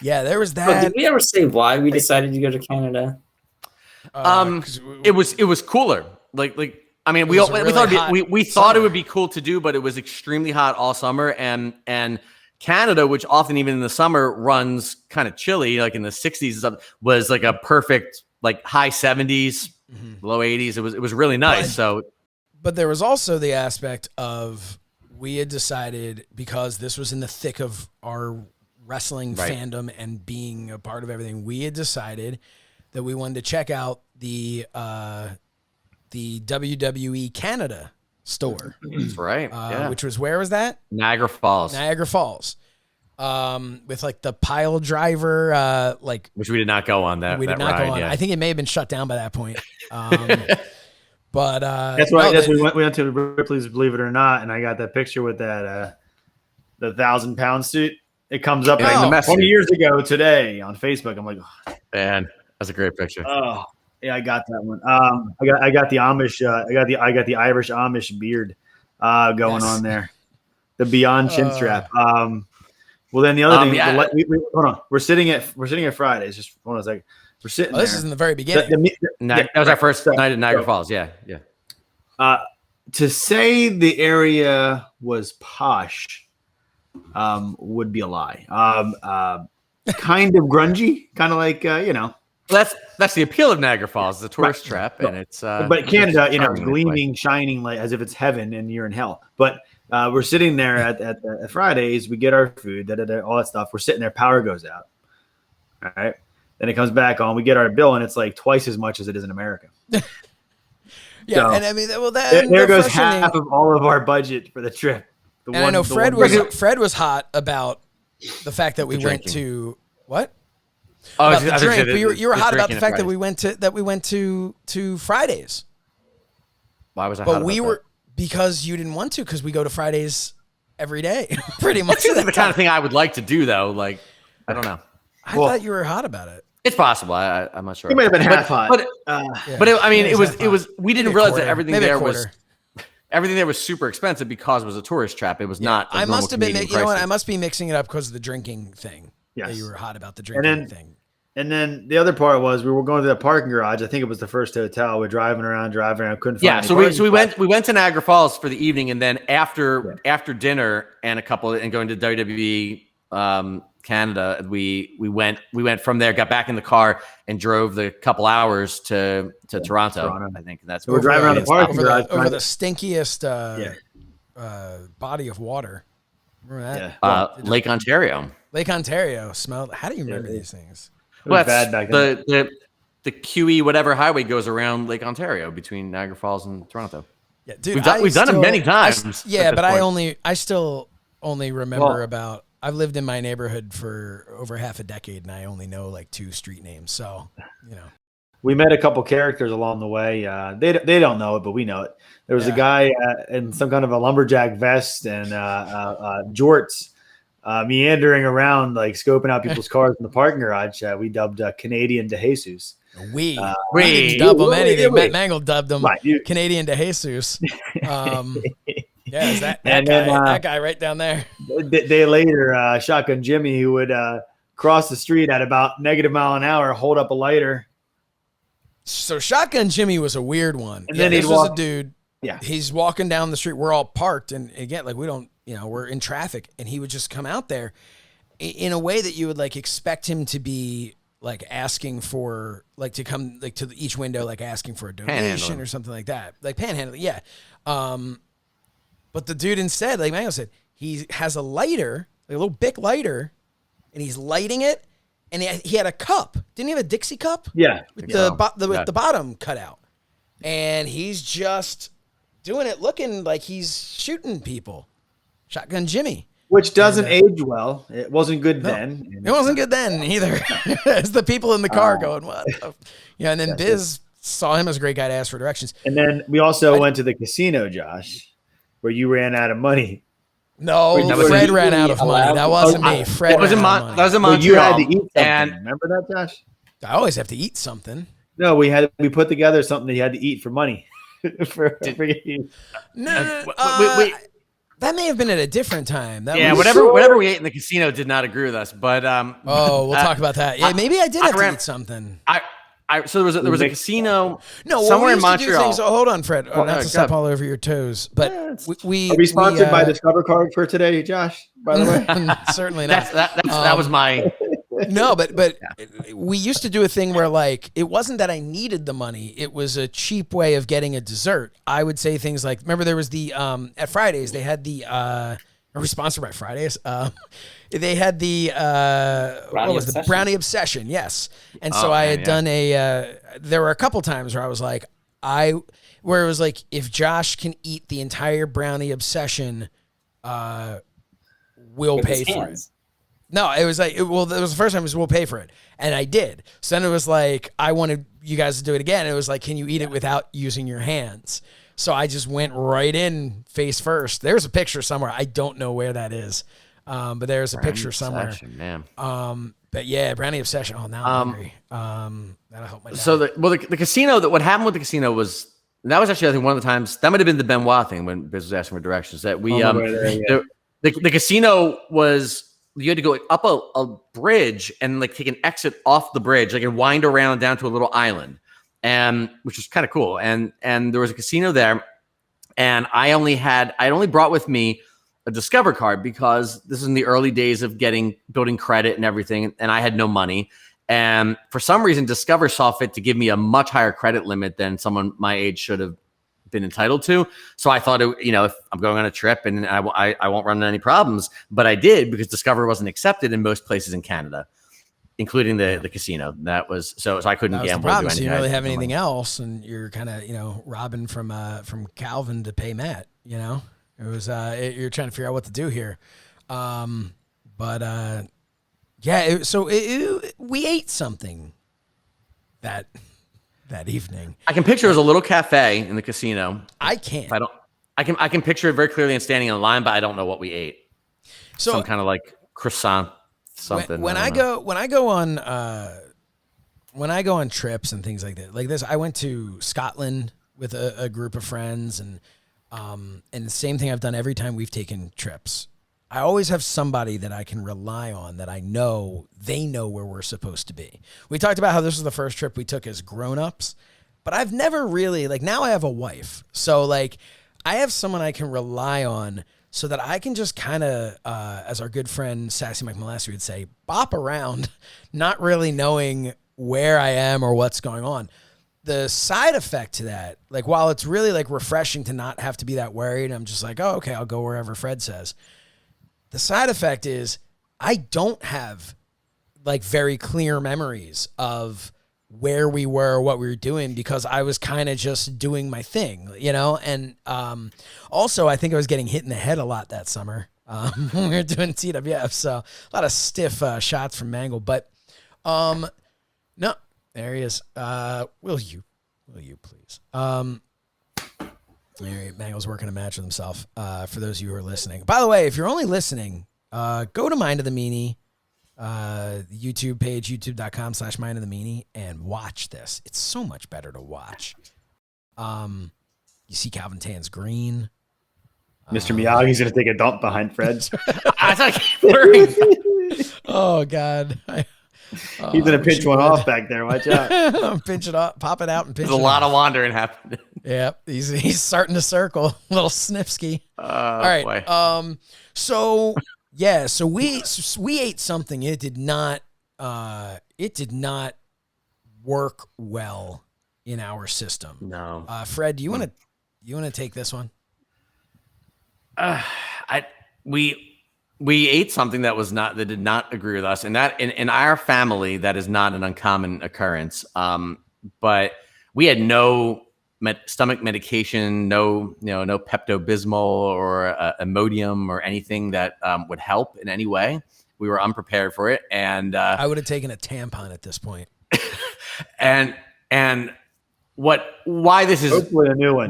Yeah, there was Bro, that. did we ever say why we decided to go to Canada? It was cooler. Like I mean, we was a thought really hot we thought it summer. would be cool to do, but it was extremely hot all summer, and Canada, which often even in the summer runs kind of chilly, like in the 60s and stuff, was like a perfect like high 70s, low 80s. It was really nice. But there was also the aspect of we had decided, because this was in the thick of our wrestling fandom and being a part of everything, we had decided that we wanted to check out the WWE Canada store. That's right. Yeah. Which was, where was that? Niagara Falls. Niagara Falls. With like the pile driver, Which we did not go on that. We did that not ride, go on. yeah. I think it may have been shut down by that point. But that's right. We went to Ripley's, believe it or not, and I got that picture with that the 1,000-pound suit. It comes up like 20 years ago today on Facebook. I'm like, oh. Man, that's a great picture. Oh, yeah, I got that one. I got the Amish. I got the Irish Amish beard going on there. The Beyond chin strap. Well, then the other thing. Hold on. We're sitting at Fridays. Just hold on a second. We're sitting. This is in the very beginning. That was our first night at Niagara Falls. Yeah. To say the area was posh would be a lie. Kind of grungy, kind of like That's the appeal of Niagara Falls, the tourist trap, and it's. But Canada, gleaming, shining, like as if it's heaven and you're in hell. But we're sitting there at Fridays. We get our food, all that stuff. We're sitting there. Power goes out. All right. Then it comes back on. We get our bill, and it's like twice as much as it is in America. Yeah, so, and I mean, well, there goes half of all of our budget for the trip. I know Fred was hot about the fact that we went to what? Oh, about the drink. You were hot about the fact that we went to Fridays. Why was I? But we were because you didn't want to, because we go to Fridays every day, pretty much. This is the kind of thing I would like to do, though. Like, I don't know. I thought you were hot about it. It's possible. I'm not sure. It might have been half hot. But it was. We didn't realize that everything there was super expensive because it was a tourist trap. It was not. I must have been. You know what? I must be mixing it up because of the drinking thing. Yes. Yeah, you were hot about the drinking thing. And then the other part was we were going to the parking garage. I think it was the first hotel. We're driving around, couldn't find. Yeah, so we went to Niagara Falls for the evening, and then after dinner and going to WWE Canada, we went from there, got back in the car, and drove the couple hours to Toronto. I think that's we're driving around the parking garage over the stinkiest body of water. Remember that? Lake Ontario. Lake Ontario smelled. How do you remember these things? Well, bad back then. The QE whatever highway goes around Lake Ontario between Niagara Falls and Toronto. Yeah, dude, we've done it many times. But I still only remember about. I've lived in my neighborhood for over half a decade, and I only know like 2 street names. So, we met a couple characters along the way. They don't know it, but we know it. There was a guy in some kind of a lumberjack vest and jorts. Meandering around, like scoping out people's cars in the parking garage. We dubbed Canadian DeJesus. We didn't dub him anything. Matt Mangol dubbed him Canadian DeJesus. Is that guy right down there? Day later, Shotgun Jimmy, who would cross the street at about -1 mile an hour, hold up a lighter. So Shotgun Jimmy was a weird one. And then this was a dude. Yeah, he's walking down the street. We're all parked, and again, like we don't. We're in traffic, and he would just come out there in a way that you would like expect him to be like asking for, like to come like to each window, like asking for a donation or something like that, like panhandling. Yeah. But the dude instead, like Mango said, he has a lighter, like a little Bic lighter, and he's lighting it, and he had a cup. Didn't he have a Dixie cup? Yeah. With the bottom cut out, and he's just doing it, looking like he's shooting people. Shotgun Jimmy. Which doesn't age well. It wasn't good then. It wasn't good then either. It's the people in the car going, what? And then Biz saw him as a great guy to ask for directions. And then we also went to the casino, Josh, where you ran out of money. No, Fred ran out of money. That wasn't me. Fred ran out of money. That was in Montreal. You had to eat something. Remember that, Josh? I always have to eat something. No, we put together something that you had to eat for money. for you. No, we- that may have been at a different time. That yeah, was, whatever we ate in the casino did not agree with us. But Oh, we'll talk about that. Yeah, maybe I did have to eat something. So there was a casino No, somewhere we in used to do Montreal. things. Oh, hold on, Fred. Oh, not to go step ahead. all over your toes, but Yeah, we Are we sponsored by Discover Card for today, Josh? By the way, certainly not. That was my. No, but we used to do a thing where like it wasn't that I needed the money; it was a cheap way of getting a dessert. I would say things like, remember there was the at Fridays they had the. Are we sponsored by Fridays? They had the brownie obsession, yes. And so I had done a. There were a couple times where I was like, where it was like, if Josh can eat the entire brownie obsession, we'll pay for it. No, it was like, well, that was the first time it was, we'll pay for it. And I did. So then it was like, I wanted you guys to do it again. It was like, can you eat it without using your hands? So I just went right in face first. There's a picture somewhere. I don't know where that is. But there's a picture somewhere. Man. But yeah, brownie obsession. Oh, now I'm hungry. That'll help my dad. So the casino, what happened with the casino was, that was actually, I think, one of the times, that might have been the Benoit thing when Biz was asking for directions, that we, the casino was, you had to go up a bridge and like take an exit off the bridge, like and wind around down to a little island, and which was kind of cool. And there was a casino there, and I only brought with me a Discover card because this is in the early days of building credit and everything, and I had no money. And for some reason, Discover saw fit to give me a much higher credit limit than someone my age should have been entitled to. So I thought, if I'm going on a trip and I won't run into any problems, but I did, because Discover wasn't accepted in most places in Canada, including the casino. That was so I couldn't gamble. The problem. So you didn't really have anything else, and you're kind of robbing from Calvin to pay Matt. It was you're trying to figure out what to do here, we ate something that evening. I can picture it was a little cafe in the casino. I can't. I can picture it very clearly and standing in line, but I don't know what we ate. So some kind of like croissant something. When I go on trips and things like that, like this, I went to Scotland with a group of friends, and the same thing I've done every time we've taken trips. I always have somebody that I can rely on, that I know they know where we're supposed to be. We talked about how this was the first trip we took as grown-ups, but I've never really, like, now I have a wife. So, like, I have someone I can rely on so that I can just kind of, as our good friend Sassy Mike Molassie would say, bop around, not really knowing where I am or what's going on. The side effect to that, like, while it's really, like, refreshing to not have to be that worried, I'm just like, oh, okay, I'll go wherever Fred says. The side effect is I don't have like very clear memories of where we were, what we were doing, because I was kind of just doing my thing, and also I think I was getting hit in the head a lot that summer when we were doing TWF. So a lot of stiff shots from Mangol, but no, there he is. Will you please? Mangol's working a match with himself. For those of you who are listening. By the way, if you're only listening, go to Mind of the Meanie, the YouTube page, youtube.com/Mind of the Meanie, and watch this. It's so much better to watch. You see Calvin Tan's green. Mr. Miyagi's going to take a dump behind Fred. I thought you were. Oh, God. He's going to pinch one off back there. Watch out. Pinch it up, pop it out, and pinch There's it a lot off. of wandering happening. Yep, he's starting to circle. Little snipsky. All right. Boy. So we ate something. It did not work well in our system. No. Fred, do you want to take this one? We ate something that did not agree with us, and that in our family that is not an uncommon occurrence. But we had no stomach medication, no Pepto-Bismol or Imodium or anything that would help in any way. We were unprepared for it, and I would have taken a tampon at this point. and why this is hopefully a new one.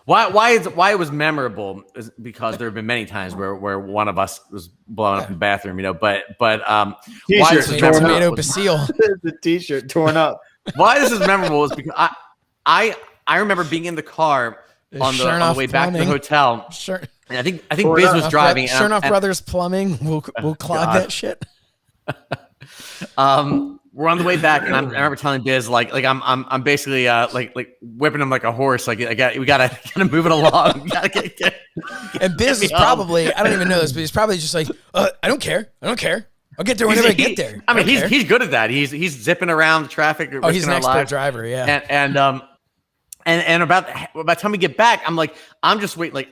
Why it was memorable is because there have been many times where one of us was blown up in the bathroom, but why this is tomato Basile. The t-shirt torn up. Why this is memorable is because I remember being in the car on the way back to the hotel. Sure. And I think Biz was driving. Shernoff Brothers Plumbing will clog that shit. We're on the way back, and I remember telling Biz like I'm basically like whipping him like a horse. Like we gotta move it along. We gotta get and Biz is probably, I don't even know this, but he's probably just like, I don't care. I'll get there whenever I get there. I mean, he's good at that. He's zipping around the traffic. He's an expert driver. Yeah. And about the time we get back, I'm just waiting. Like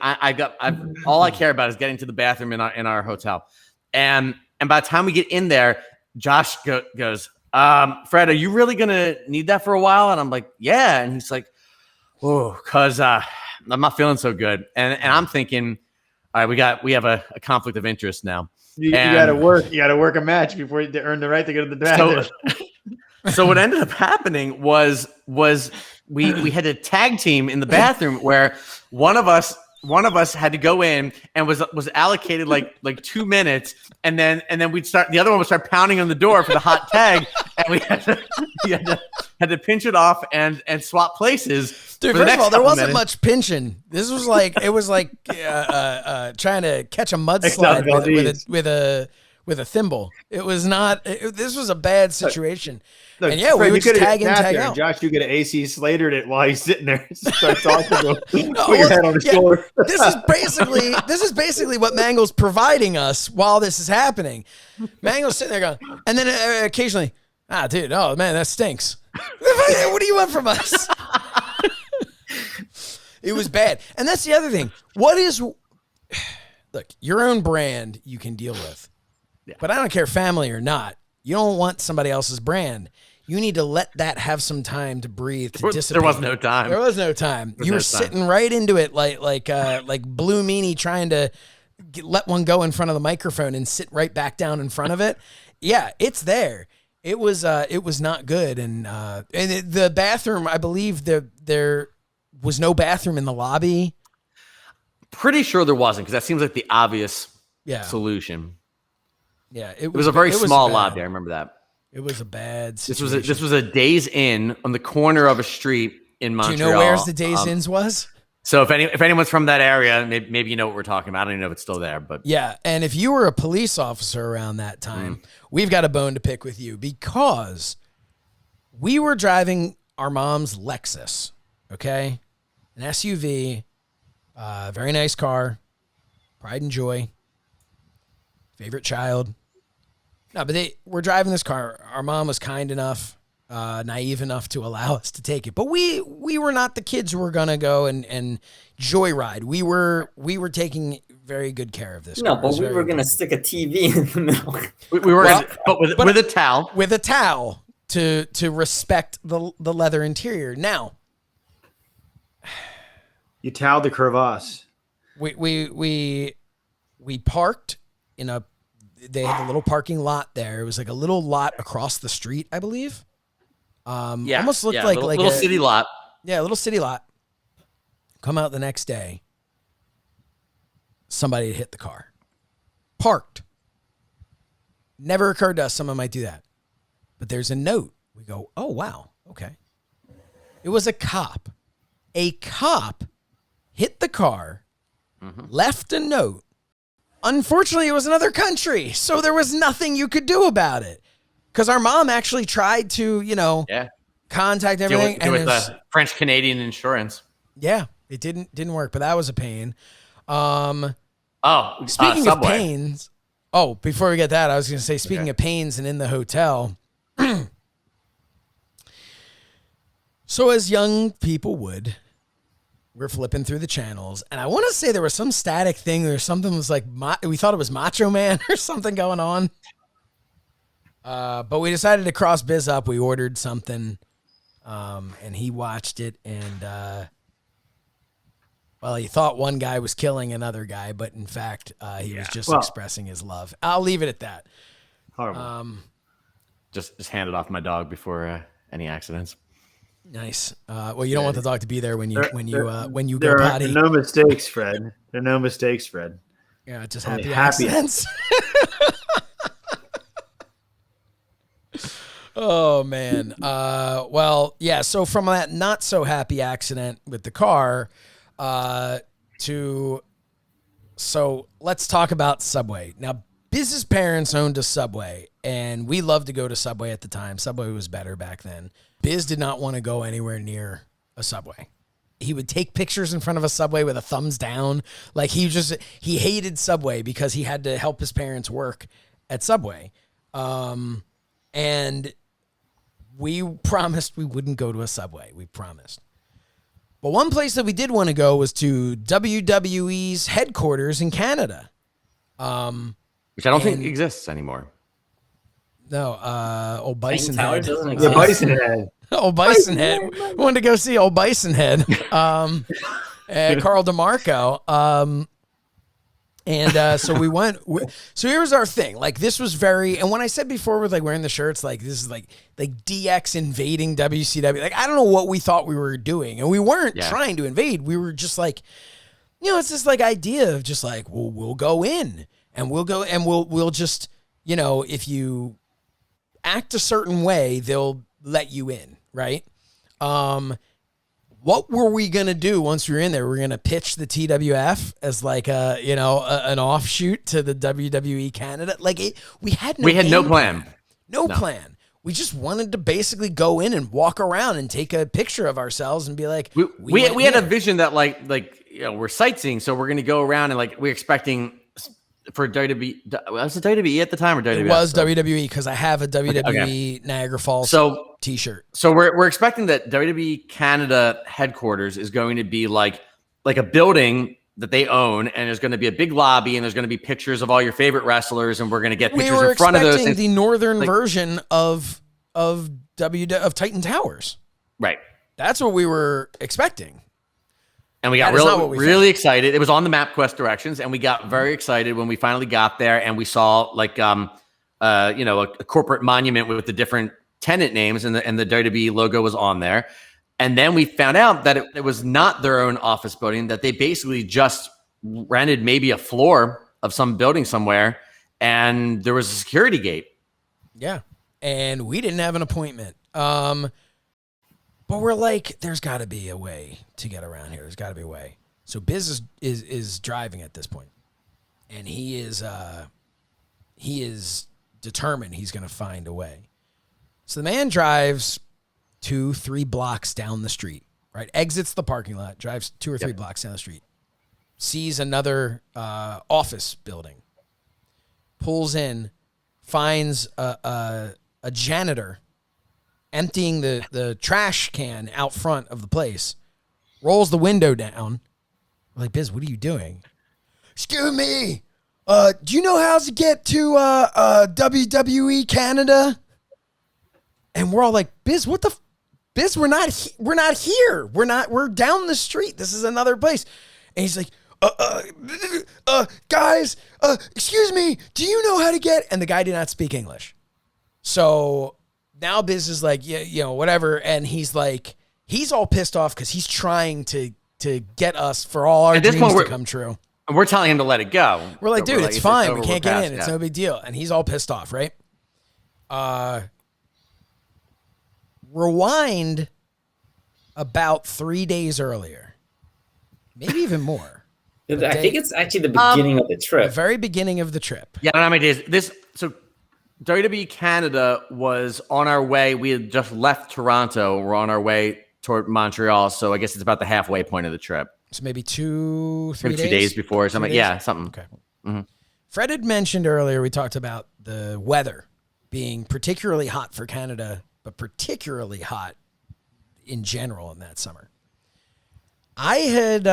all I care about is getting to the bathroom in our hotel. And by the time we get in there, Josh goes, Fred, are you really gonna need that for a while? And I'm like, yeah. And he's like, oh, cause I'm not feeling so good. And I'm thinking, all right, we have a conflict of interest now. You gotta work a match before you earn the right to go to the bathroom. So what ended up happening was we had a tag team in the bathroom where one of us had to go in and was allocated like 2 minutes, and then the other one would start pounding on the door for the hot tag, and we had to pinch it off and swap places. Dude, first of all, there wasn't much pinching. This was like trying to catch a mudslide with a thimble. It was not. This was a bad situation. Look, and yeah, Fred, we would just tag in, tag out. Josh, you get an AC Slatered it while he's sitting there. Start talking to him. Put your head on his shoulder. This is basically what Mangol's providing us while this is happening. Mangol's sitting there going, and then occasionally, dude, oh man, that stinks. What do you want from us? It was bad. And that's the other thing. Look, your own brand you can deal with. Yeah. But I don't care family or not. You don't want somebody else's brand. You need to let that have some time to breathe, to dissipate. There was no time. There was no time. You were sitting right into it like Blue Meanie trying to let one go in front of the microphone and sit right back down in front of it. Yeah, it's there. It was not good. And the bathroom, I believe there was no bathroom in the lobby. Pretty sure there wasn't, because that seems like the obvious solution. Yeah, it was a very small lobby. I remember that. It was a bad situation. This was a Days Inn on the corner of a street in Montreal. Do you know where's the Days Inns was? So if anyone's from that area, maybe you know what we're talking about. I don't even know if it's still there, but yeah. And if you were a police officer around that time, we've got a bone to pick with you, because we were driving our mom's Lexus, okay, an SUV, very nice car, pride and joy, favorite child. No, but we're driving this car. Our mom was kind enough, naive enough to allow us to take it. But we were not the kids who were gonna go and joyride. We were taking very good care of this. No, but we were gonna stick a TV in the middle. We were, but with a towel. With a towel to respect the leather interior. Now, you toweled the crevasse. We parked in a. They had a little parking lot there. It was like a little lot across the street, I believe. Almost looked like little city lot. Yeah, a little city lot. Come out the next day. Somebody had hit the car. Parked. Never occurred to us someone might do that. But there's a note. We go, oh, wow. Okay. It was a cop. A cop hit the car, left a note. Unfortunately, it was another country, so there was nothing you could do about it. Because our mom actually tried to, contact everything. Deal with the French Canadian insurance. Yeah, it didn't work, but that was a pain. Speaking of pains. Oh, before we get that, I was going to say, speaking of pains and in the hotel. So as young people would, we're flipping through the channels, and I want to say there was some static thing. There was something was like, we thought it was Macho Man or something going on. But we decided to cross Biz up. We ordered something, and he watched it, and he thought one guy was killing another guy, but in fact, he was just expressing his love. I'll leave it at that. Horrible. Just hand it off my dog before any accidents. Nice. You don't want the dog to be there when you go there potty. There are no mistakes, Fred. There are no mistakes, Fred. Yeah, just happy accidents. Oh man. Well, yeah. So from that not so happy accident with the car, so let's talk about Subway. Now, Biz's parents owned a Subway, and we loved to go to Subway at the time. Subway was better back then. Biz did not want to go anywhere near a Subway. He would take pictures in front of a Subway with a thumbs down. Like he hated Subway because he had to help his parents work at Subway. And we promised we wouldn't go to a Subway. We promised. But one place that we did want to go was to WWE's headquarters in Canada. Which I don't think exists anymore. No, old Bison Tower Head. doesn't Yeah, exist. Bison Head. Old Bison Head. We wanted to go see old Bison Head. Carl DeMarco. So we went. So here's our thing. Like this was very. And when I said before with like wearing the shirts, like this is like DX invading WCW. Like I don't know what we thought we were doing, and we weren't trying to invade. We were just like, it's this like idea of just like, well, we'll go in and we'll just, if you act a certain way, they'll let you in, right? What were we going to do once we were in there? We're going to pitch the TWF as like an offshoot to the WWE Canada. Like we had no plan. No plan. We just wanted to basically go in and walk around and take a picture of ourselves and be like, we had a vision that we're sightseeing. So we're going to go around and like, we're expecting for WWE. Was it WWE at the time or WWE? It was WWE because I have a WWE Niagara Falls t-shirt. So we're expecting that WWE Canada headquarters is going to be like a building that they own, and there's going to be a big lobby, and there's going to be pictures of all your favorite wrestlers, and we're going to get pictures in front of those. We were expecting the northern version of Titan Towers. Right. That's what we were expecting. And we got really excited. It was on the MapQuest directions, and we got very excited when we finally got there, and we saw like a corporate monument with the different tenant names, and the WWE logo was on there. And then we found out that it was not their own office building, that they basically just rented maybe a floor of some building somewhere, and there was a security gate. Yeah, and we didn't have an appointment. But we're like, there's got to be a way to get around here. There's got to be a way. So Biz is driving at this point, and he is determined he's going to find a way. So the man drives 2-3 blocks down the street, right? Exits the parking lot, drives 2 or 3 blocks down the street, sees another office building, pulls in, finds a janitor emptying the trash can out front of the place, rolls the window down. We're like, Biz, what are you doing? Excuse me. Do you know how to get to WWE Canada? And we're all like, Biz, what the? Biz, we're not here. We're down the street. This is another place. And he's like, guys, excuse me. Do you know how to get? And the guy did not speak English. So now Biz is like, yeah, whatever. And he's like, he's all pissed off because he's trying to get us for all our dreams to come true. And we're telling him to let it go. We're like, dude, it's fine. We can't get in. It's no big deal. And he's all pissed off, right? Rewind about 3 days earlier, maybe even more. I think it's actually the beginning of the trip. The very beginning of the trip. Yeah, I don't know how many days. So WWE Canada was on our way. We had just left Toronto. We're on our way toward Montreal. So I guess it's about the halfway point of the trip. So maybe 2-3 days? 2 days before or something. Yeah, something. Okay. Mm-hmm. Fred had mentioned earlier, we talked about the weather being particularly hot for Canada, but particularly hot in general in that summer. I had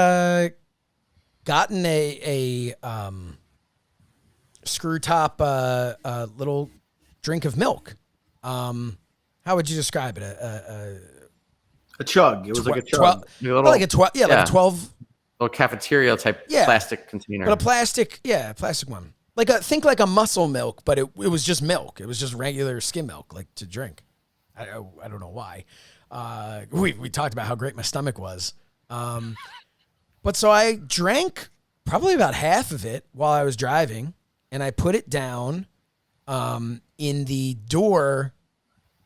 gotten a screw top little drink of milk. How would you describe it? A chug. It was like a chug. Like a 12. Yeah, like a 12. Little cafeteria type plastic container. But a plastic one. Think like a muscle milk, but it was just milk. It was just regular skim milk, like to drink. I don't know why. We talked about how great my stomach was. But so I drank probably about half of it while I was driving, and I put it down in the door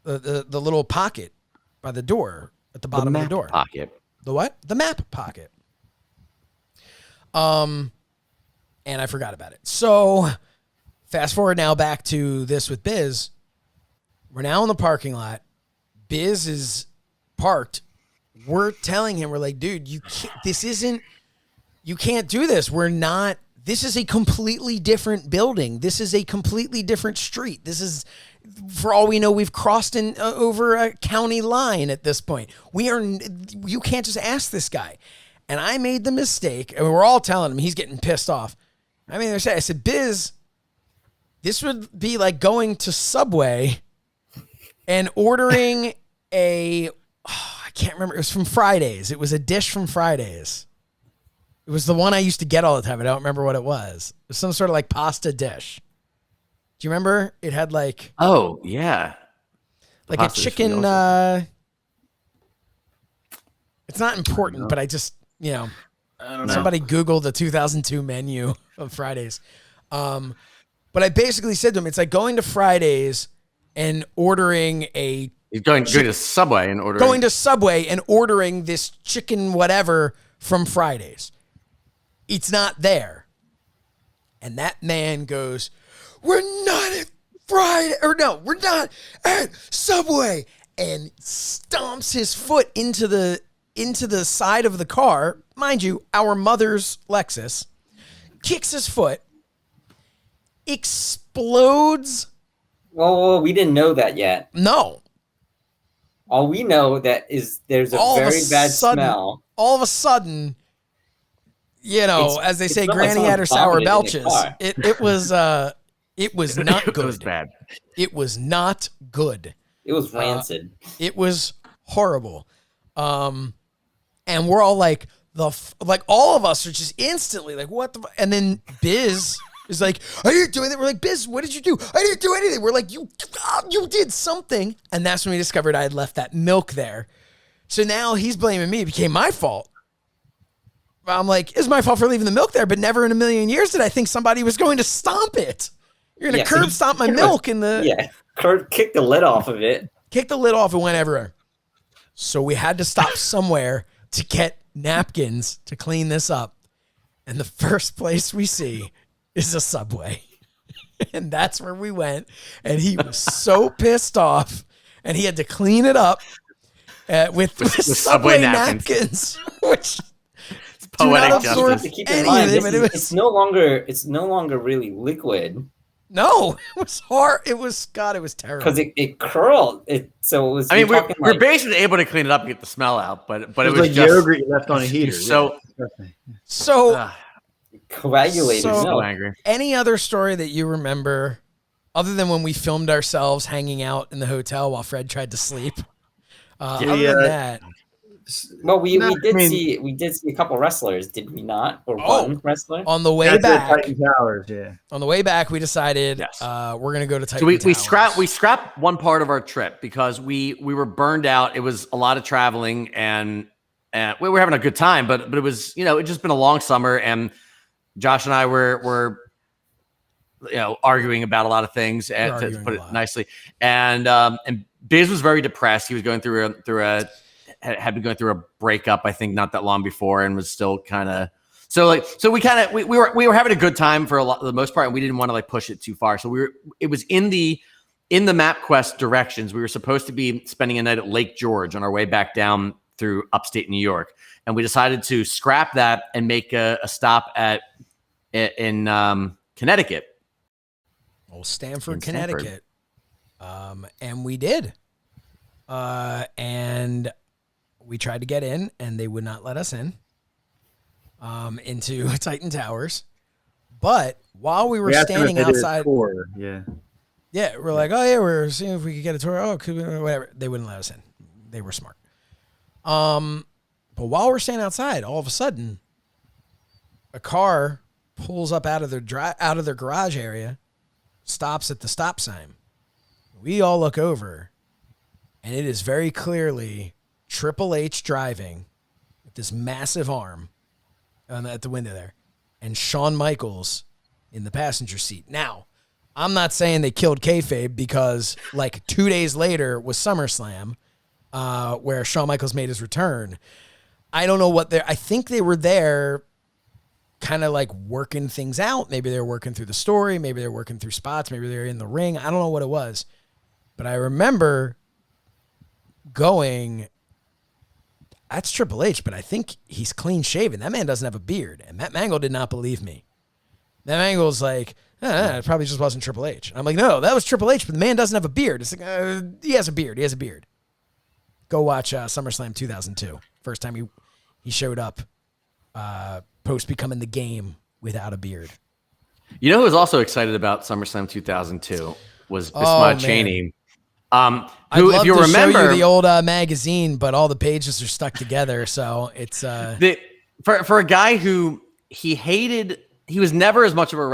the little pocket by the door at the bottom of the door. Pocket. The what? The map pocket. And I forgot about it. So fast forward now back to this with Biz. We're now in the parking lot. Biz is parked. We're telling him, we're like, dude, you can't do this. This is a completely different building. This is a completely different street. This is, for all we know, we've crossed over a county line at this point. You can't just ask this guy. And I made the mistake, and we're all telling him, he's getting pissed off. I said, Biz, this would be like going to Subway and ordering I can't remember. It was from Fridays. It was a dish from Fridays. It was the one I used to get all the time. I don't remember what it was. It was some sort of like pasta dish. Do you remember? It had like... Oh, yeah. Like a chicken... it's not important, but I just, I don't know. Somebody Googled the 2002 menu of Fridays. But I basically said to him, it's like going to Fridays and ordering a... Going to Subway and ordering... Going to Subway and ordering this chicken whatever from Fridays. It's not there. And that man goes, we're not at Subway, and stomps his foot into the side of the car. Mind you, our mother's Lexus. Kicks his foot. Explodes. Well, we didn't know that yet. No. All we know that is there's a very bad smell. All of a sudden, as they say, Granny had her sour belches. It was not good. It was bad. It was not good. It was rancid. It was horrible. And we're all like, all of us are just instantly like, what the? And then Biz is like, I didn't do anything. We're like, Biz, what did you do? I didn't do anything. We're like, you did something. And that's when we discovered I had left that milk there. So now he's blaming me. It became my fault. I'm like, it's my fault for leaving the milk there, but never in a million years did I think somebody was going to stomp it. You're going to curb stomp my milk in the... Yeah, kick the lid off of it. Kick the lid off and went everywhere. So we had to stop somewhere to get napkins to clean this up. And the first place we see is a Subway. And that's where we went. And he was so pissed off. And he had to clean it up with Subway napkins. Which it's poetic justice. Keep in mind, it's no longer really liquid. No, it was hard. It was terrible. Because it curled. So it was. I mean, we're basically able to clean it up and get the smell out, but it was like just yogurt you left on a heater. So coagulated. So angry. Any other story that you remember, other than when we filmed ourselves hanging out in the hotel while Fred tried to sleep? Other than that. Well, we did see a couple wrestlers, did we not? Or one wrestler on the way back. Titan Towers, yeah. On the way back, we decided we're gonna go to Titan Towers. We scrapped one part of our trip because we were burned out. It was a lot of traveling, and we were having a good time, but it was it just been a long summer, and Josh and I were arguing about a lot of things, to put it nicely, and Biz was very depressed. He was going had been going through a breakup, I think, not that long before, and was still kind of so we were having a good time for the most part, and we didn't want to push it too far. So it was in the MapQuest directions. We were supposed to be spending a night at Lake George on our way back down through upstate New York, and we decided to scrap that and make a stop in Connecticut. Well, Stamford, Connecticut, and we did, and we tried to get in, and they would not let us in into Titan Towers. But while we were standing outside, we're like, we're seeing if we could get a tour. Oh, could we, whatever. They wouldn't let us in. They were smart. But while we're standing outside, all of a sudden, a car pulls up out of their garage area, stops at the stop sign. We all look over, and it is very clearly Triple H driving with this massive arm at the window there, and Shawn Michaels in the passenger seat. Now, I'm not saying they killed kayfabe because like 2 days later was SummerSlam, where Shawn Michaels made his return. I don't know what I think they were there kind of like working things out. Maybe they were working through the story. Maybe they were working through spots. Maybe they were in the ring. I don't know what it was. But I remember going, that's Triple H, but I think he's clean shaven. That man doesn't have a beard. And Matt Mangol did not believe me. Matt Mangol's like, it probably just wasn't Triple H. And I'm like, no, that was Triple H, but the man doesn't have a beard. It's like, he has a beard. He has a beard. Go watch SummerSlam 2002. First time he showed up post becoming the Game without a beard. You know who was also excited about SummerSlam 2002 was Bismarck Cheney. I'd love if you to remember show you the old magazine, but all the pages are stuck together, so it's for a guy who he was never as much of a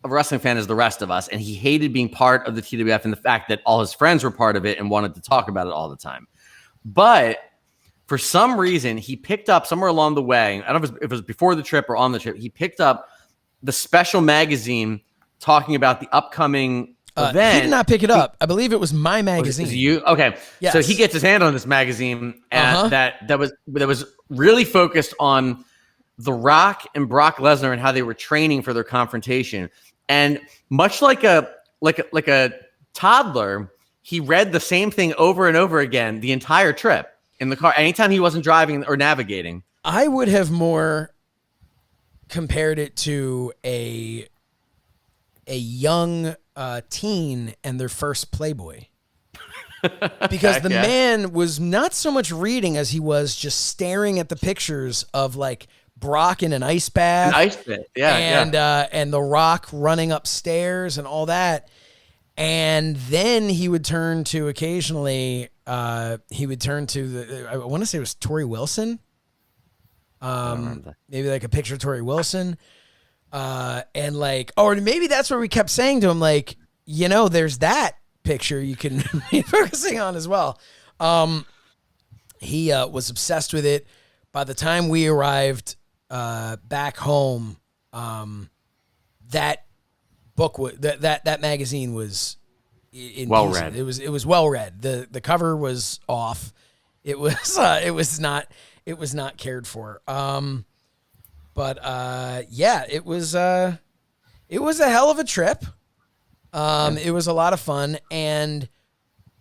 wrestling fan as the rest of us, and he hated being part of the TWF and the fact that all his friends were part of it and wanted to talk about it all the time. But for some reason, he picked up somewhere along the way, I don't know if it was before the trip or on the trip, he picked up the special magazine talking about the upcoming event. He did not pick it up. I believe it was my magazine. Was you? Okay. Yes. So he gets his hand on this magazine that was really focused on The Rock and Brock Lesnar and how they were training for their confrontation. And much like a toddler, he read the same thing over and over again the entire trip in the car, anytime he wasn't driving or navigating. I would have more compared it to a young teen and their first Playboy. Because the man was not so much reading as he was just staring at the pictures of like Brock in an ice bath. And The Rock running upstairs and all that. And then he would turn to occasionally, I want to say it was Tori Wilson. Maybe like a picture of Tori Wilson. And like, or maybe that's where we kept saying to him, like, there's that picture you can be focusing on as well. He was obsessed with it. By the time we arrived back home, that book that magazine was well read. It was well read. The cover was off. It was not cared for. But it was a hell of a trip. It was a lot of fun. And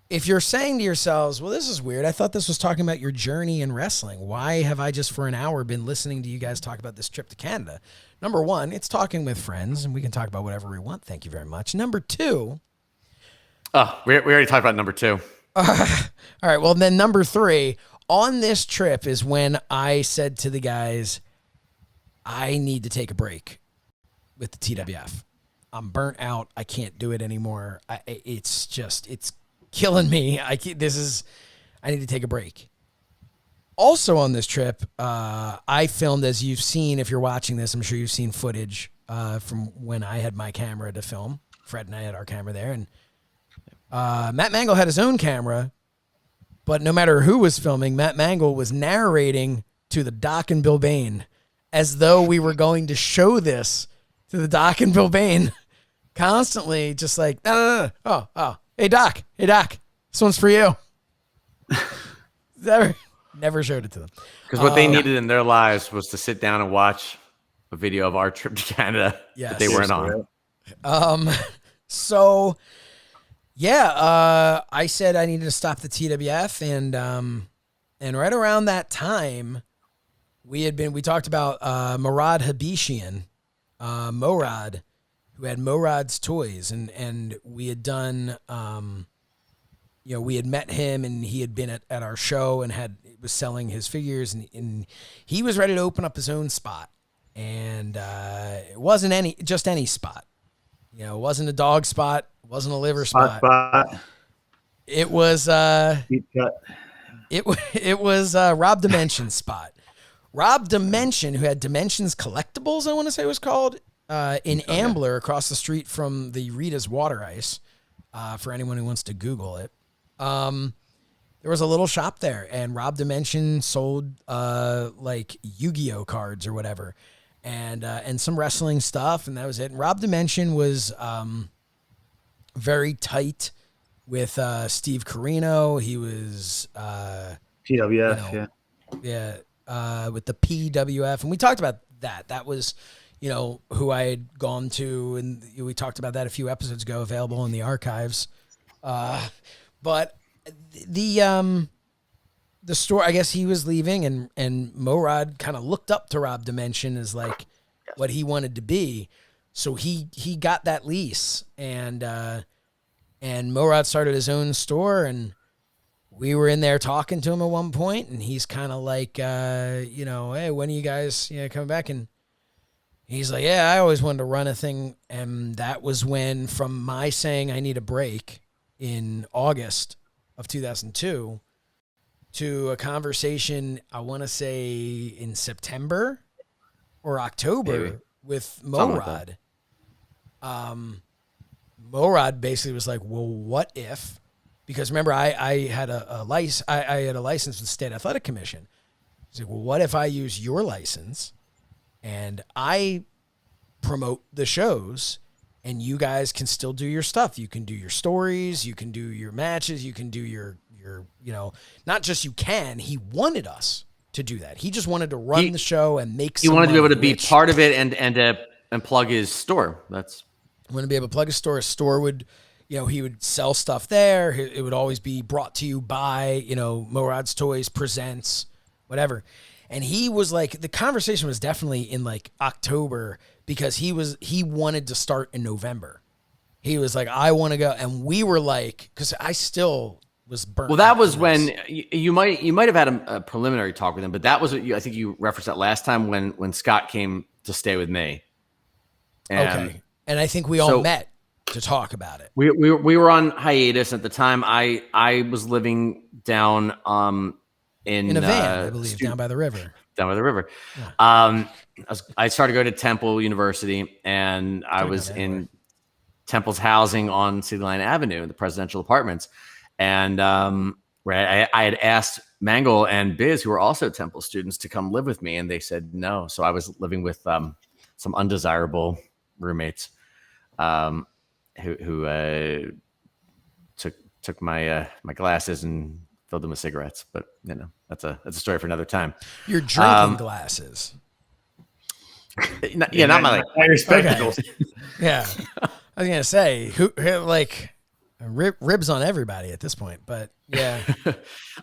if you're saying to yourselves, well, this is weird. I thought this was talking about your journey in wrestling. Why have I just for an hour been listening to you guys talk about this trip to Canada? Number one, it's talking with friends, and we can talk about whatever we want. Thank you very much. Number two. Oh, we already talked about number two. All right. Well, then number three, on this trip is when I said to the guys, I need to take a break with the TWF. I'm burnt out. I can't do it anymore. It's killing me. I need to take a break. Also on this trip, I filmed, as you've seen, if you're watching this, I'm sure you've seen footage from when I had my camera to film. Fred and I had our camera there. And Matt Mangol had his own camera, but no matter who was filming, Matt Mangol was narrating to the Doc and Bill Bain as though we were going to show this to the Doc and Bill Bain, constantly just like, no. Oh, hey Doc, this one's for you. Never showed it to them. Because what they needed in their lives was to sit down and watch a video of our trip to Canada that they weren't on. I said I needed to stop the TWF, and right around that time, we talked about Murad Habishian, Morad, who had Morad's Toys, and we had done, we had met him, and he had been at our show and was selling his figures, and he was ready to open up his own spot, and it wasn't just any spot. It wasn't a dog spot, it wasn't a liver spot. It was it was Rob Dimension's spot. Rob Dimension, who had Dimensions Collectibles, I want to say it was called, in Ambler, across the street from the Rita's Water Ice, for anyone who wants to Google it. There was a little shop there, and Rob Dimension sold like Yu-Gi-Oh cards or whatever, and some wrestling stuff, and that was it. And Rob Dimension was very tight with Steve Carino. He was PWF, with the PWF, and we talked about that. That was, who I had gone to, and we talked about that a few episodes ago, available in the archives. But the store, I guess he was leaving, and Morad kind of looked up to Rob Dimension as like what he wanted to be. So he got that lease, and Morad started his own store, and we were in there talking to him at one point, and he's kind of like, hey, when are you guys coming back? And he's like, yeah, I always wanted to run a thing. And that was when, from my saying I need a break in August of 2002 to a conversation, I want to say in September or October, maybe, with something like Morad. Morad basically was like, well, what if? Because remember, I had a license. I had a license with the State Athletic Commission. He's like, well, what if I use your license and I promote the shows, and you guys can still do your stuff? You can do your stories, you can do your matches, you can do your not just you can. He wanted us to do that. He just wanted to run the show and make. He wanted to be able to be part of it and plug his store. That's. Want to be able to plug a store. A store would, he would sell stuff there. It would always be brought to you by, Morad's Toys Presents, whatever. And he was like, the conversation was definitely in like October, because he wanted to start in November. He was like, I want to go. And we were like, because I still was burnt. Well, that was when you might have had a preliminary talk with him, but that was what I think you referenced that last time when Scott came to stay with me. And okay. And I think we all met to talk about it. We were on hiatus at the time. I was living down in a van, I believe, down by the river. Down by the river. Yeah. I started to go to Temple University, and I was in Temple's housing on City Line Avenue, the presidential apartments. And where I had asked Mangol and Biz, who were also Temple students, to come live with me, and they said no. So I was living with some undesirable roommates who took my my glasses and filled them with cigarettes. But that's a story for another time. Your drinking glasses. Not my respectable. Okay. Yeah, I was gonna say who like ribs on everybody at this point, but yeah.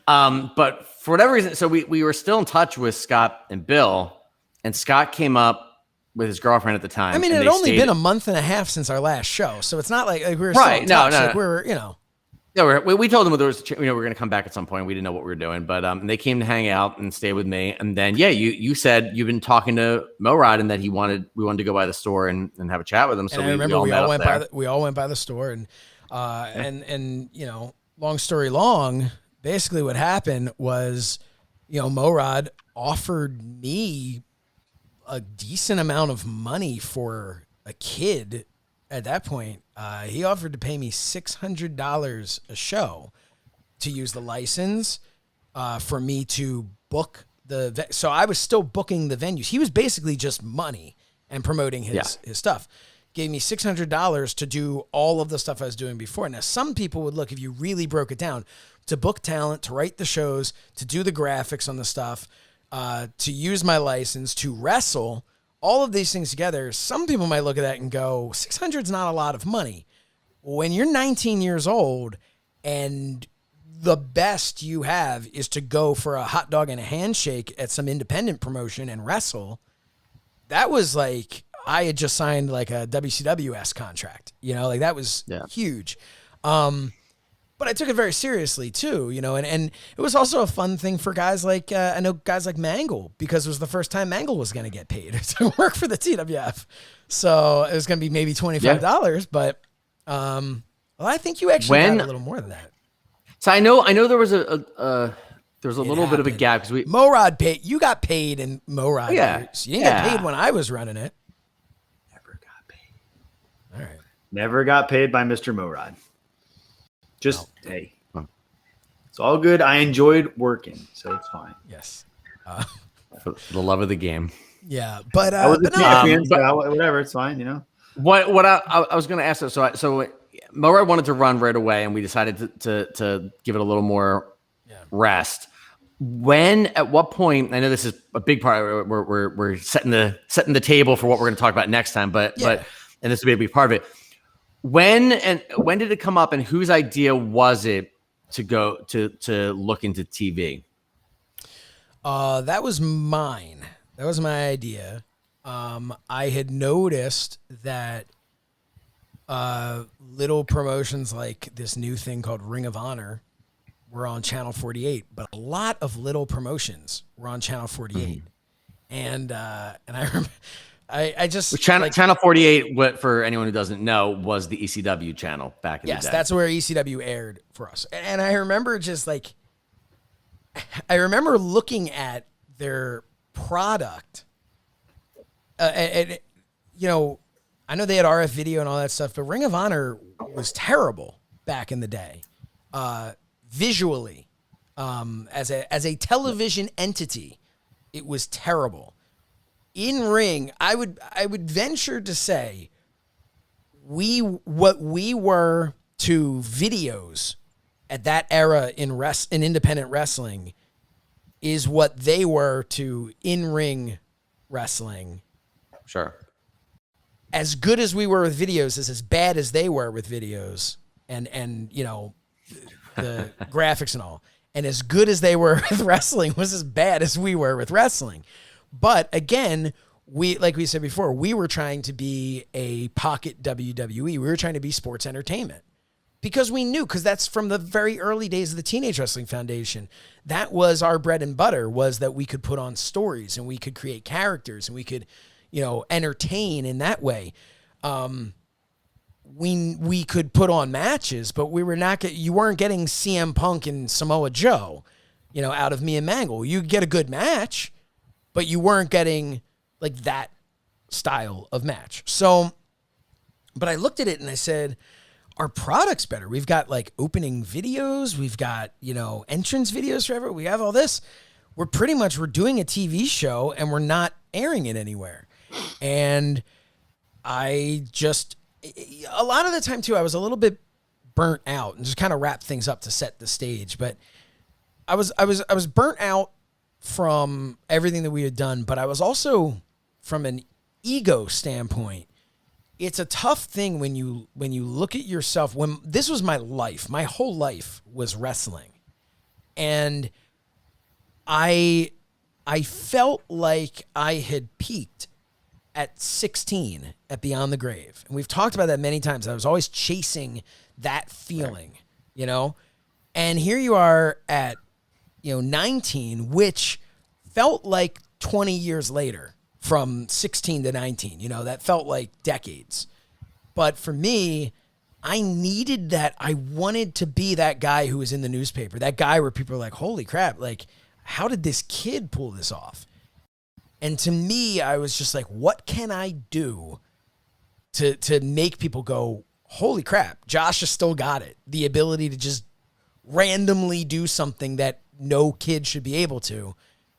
But for whatever reason, so we were still in touch with Scott and Bill, and Scott came up with his girlfriend at the time. I mean, it had only been a month and a half since our last show, so it's not like we were right. Still in touch. No. Like we were, Yeah, we told them there was, we were going to come back at some point. We didn't know what we were doing, but they came to hang out and stay with me. And then, you said you've been talking to Morad and that we wanted to go by the store and have a chat with him. So I remember we all went by the store, and long story long, basically what happened was, Morad offered me a decent amount of money for a kid. At that point, he offered to pay me $600 a show to use the license for me to book so I was still booking the venues. He was basically just money and promoting his stuff. Gave me $600 to do all of the stuff I was doing before. Now, some people would look, if you really broke it down, to book talent, to write the shows, to do the graphics on the stuff, to use my license, to wrestle, all of these things together. Some people might look at that and go, 600 is not a lot of money. When you're 19 years old and the best you have is to go for a hot dog and a handshake at some independent promotion and wrestle, that was like, I had just signed like a WCWS contract, like that was huge. But I took it very seriously too, and it was also a fun thing for guys like, I know guys like Mangol, because it was the first time Mangol was going to get paid to work for the TWF. So it was going to be maybe $25, but I think you actually got a little more than that. So I know there was a little bit of a gap because Morad paid. You got paid in Morad. Yeah. Years. You didn't get paid when I was running it. Never got paid. All right. Never got paid by Mr. Morad. Just, hey, it's all good. I enjoyed working, so it's fine. Yes. For the love of the game. Yeah, but I was a champion, so whatever, it's fine, What I was going to ask, so Murray wanted to run right away, and we decided to give it a little more rest. At what point? I know this is a big part. We're setting the table for what we're going to talk about next time, but and this will be a big part of it. When did it come up, and whose idea was it to go to look into TV? That was mine. That was my idea. I had noticed that little promotions like this new thing called Ring of Honor were on Channel 48, but a lot of little promotions were on Channel 48. And I remember, I just Channel 48. What, for anyone who doesn't know, was the ECW channel back in the day. Yes, that's where ECW aired for us. And I remember I remember looking at their product, and I know they had RF video and all that stuff, but Ring of Honor was terrible back in the day. Visually, as a television entity, it was terrible. In ring, I would venture to say what we were to videos at that era in independent wrestling is what they were to in-ring wrestling. Sure. As good as we were with videos is as bad as they were with videos and the graphics and all. And as good as they were with wrestling was as bad as we were with wrestling. But again, like we said before, we were trying to be a pocket WWE. We were trying to be sports entertainment because we knew, because that's from the very early days of the Teenage Wrestling Foundation. That was our bread and butter, was that we could put on stories and we could create characters and we could, entertain in that way. We could put on matches, but you weren't getting CM Punk and Samoa Joe, out of me and Mangol. You get a good match, but you weren't getting like that style of match. So, but I looked at it and I said, our product's better. We've got like opening videos. We've got, entrance videos forever. We have all this. We're doing a TV show and we're not airing it anywhere. And a lot of the time too, I was a little bit burnt out and just kind of wrap things up to set the stage. But I was burnt out from everything that we had done, but I was also, from an ego standpoint, it's a tough thing when you look at yourself. When this was my life, my whole life was wrestling, and I felt like I had peaked at 16 at Beyond the Grave. And we've talked about that many times. I was always chasing that feeling, and here you are at, 19, which felt like 20 years later from 16 to 19, that felt like decades. But for me, I needed that. I wanted to be that guy who was in the newspaper, that guy where people are like, holy crap, like, how did this kid pull this off? And to me, I was just like, what can I do to make people go, holy crap, Josh has still got it. The ability to just randomly do something that no kid should be able to.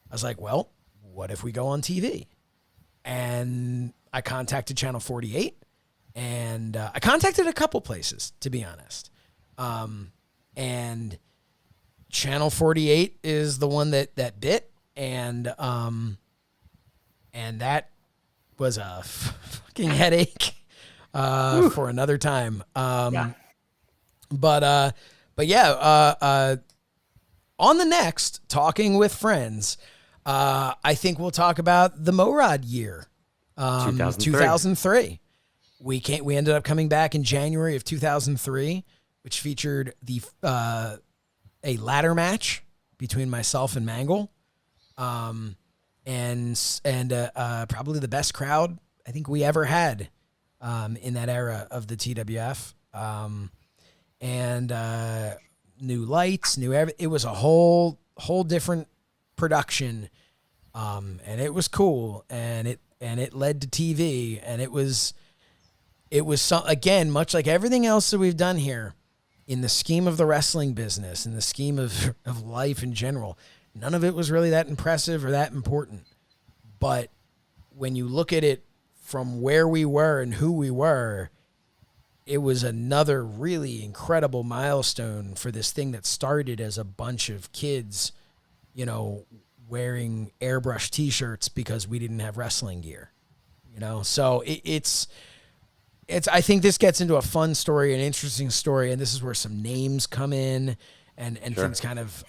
I was like, well, what if we go on TV? And I contacted Channel 48, and I contacted a couple places, to be honest. And Channel 48 is the one that bit, and that was a fucking headache for another time. But yeah, on the next Talking with Friends, I think we'll talk about the Morad year, 2003. We ended up coming back in January of 2003, which featured a ladder match between myself and Mangol, and probably the best crowd I think we ever had in that era of the TWF, and new lights, it was a whole different production, and it was cool, and it led to TV, and it was again, much like everything else that we've done here in the scheme of the wrestling business, in the scheme of life in general, none of it was really that impressive or that important. But when you look at it from where we were and who we were, it was another really incredible milestone for this thing that started as a bunch of kids, you know, wearing airbrush t-shirts because we didn't have wrestling gear, you know? So it's, I think this gets into a fun story, an interesting story. And this is where some names come in and Sure. things kind of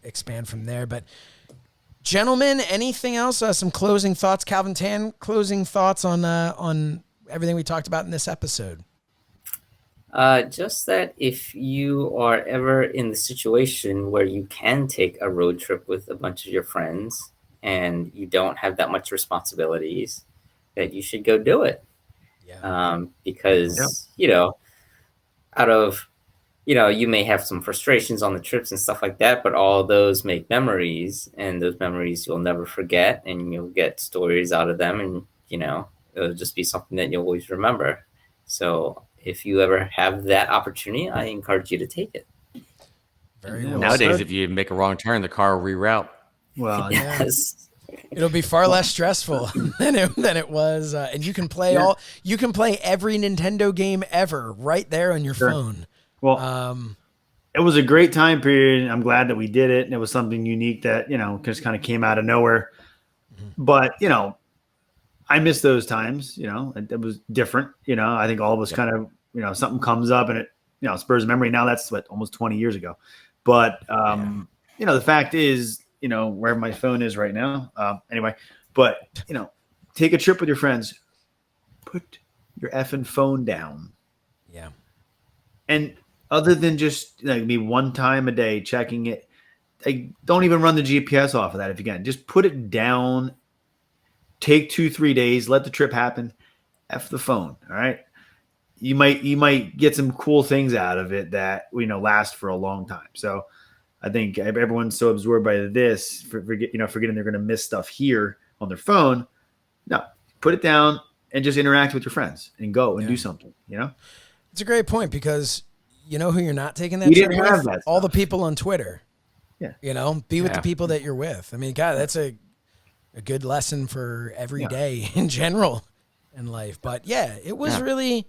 expand from there. But gentlemen, anything else? Some closing thoughts, Calvin Tan, closing thoughts on everything we talked about in this episode. Just that if you are ever in the situation where you can take a road trip with a bunch of your friends and you don't have that much responsibilities, that you should go do it. Yeah. Because, out of, you may have some frustrations on the trips and stuff like that, but all those make memories, and those memories you'll never forget, and you'll get stories out of them, and, it'll just be something that you'll always remember. So if you ever have that opportunity, I encourage you to take it. Very well Nowadays, said. if you make a wrong turn, the car will reroute. Well, yeah. Yes. It'll be far less stressful than it was, and you can play every Nintendo game ever right there on your phone. Well, it was a great time period. I'm glad that we did it, and it was something unique that just kind of came out of nowhere. But I miss those times. It was different. I think all of us kind of something comes up and it spurs a memory. Now that's almost 20 years ago. But the fact is, where my phone is right now. Anyway, but take a trip with your friends. Put your effing phone down. Yeah. And other than just maybe one time a day checking it, don't even run the GPS off of that if you can. Just put it down. Take 2-3 days. Let the trip happen. F the phone. All right. You might get some cool things out of it that last for a long time. So I think everyone's so absorbed by this, forgetting they're going to miss stuff here on their phone. No, put it down and just interact with your friends and go and do something. It's a great point because you know who you're not taking that We trip didn't with? have that All the stuff. people on Twitter. Yeah. Be with the people that you're with. I mean, God, that's a good lesson for every day in general in life. But yeah, it was really,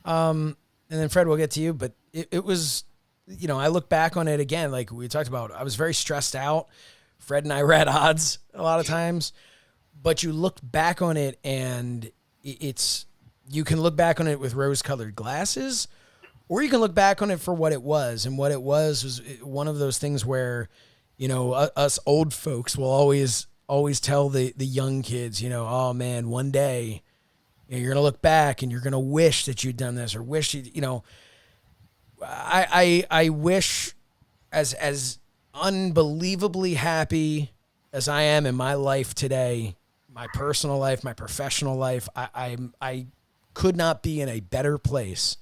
and then Fred, we'll get to you, but it was, I look back on it again, like we talked about, I was very stressed out. Fred and I were at odds a lot of times, but you look back on it and you can look back on it with rose-colored glasses, or you can look back on it for what it was. And what it was one of those things where, us old folks will always tell the young kids, oh man, one day you're going to look back and you're going to wish that you'd done this or wish, I wish as unbelievably happy as I am in my life today, my personal life, my professional life, I could not be in a better place,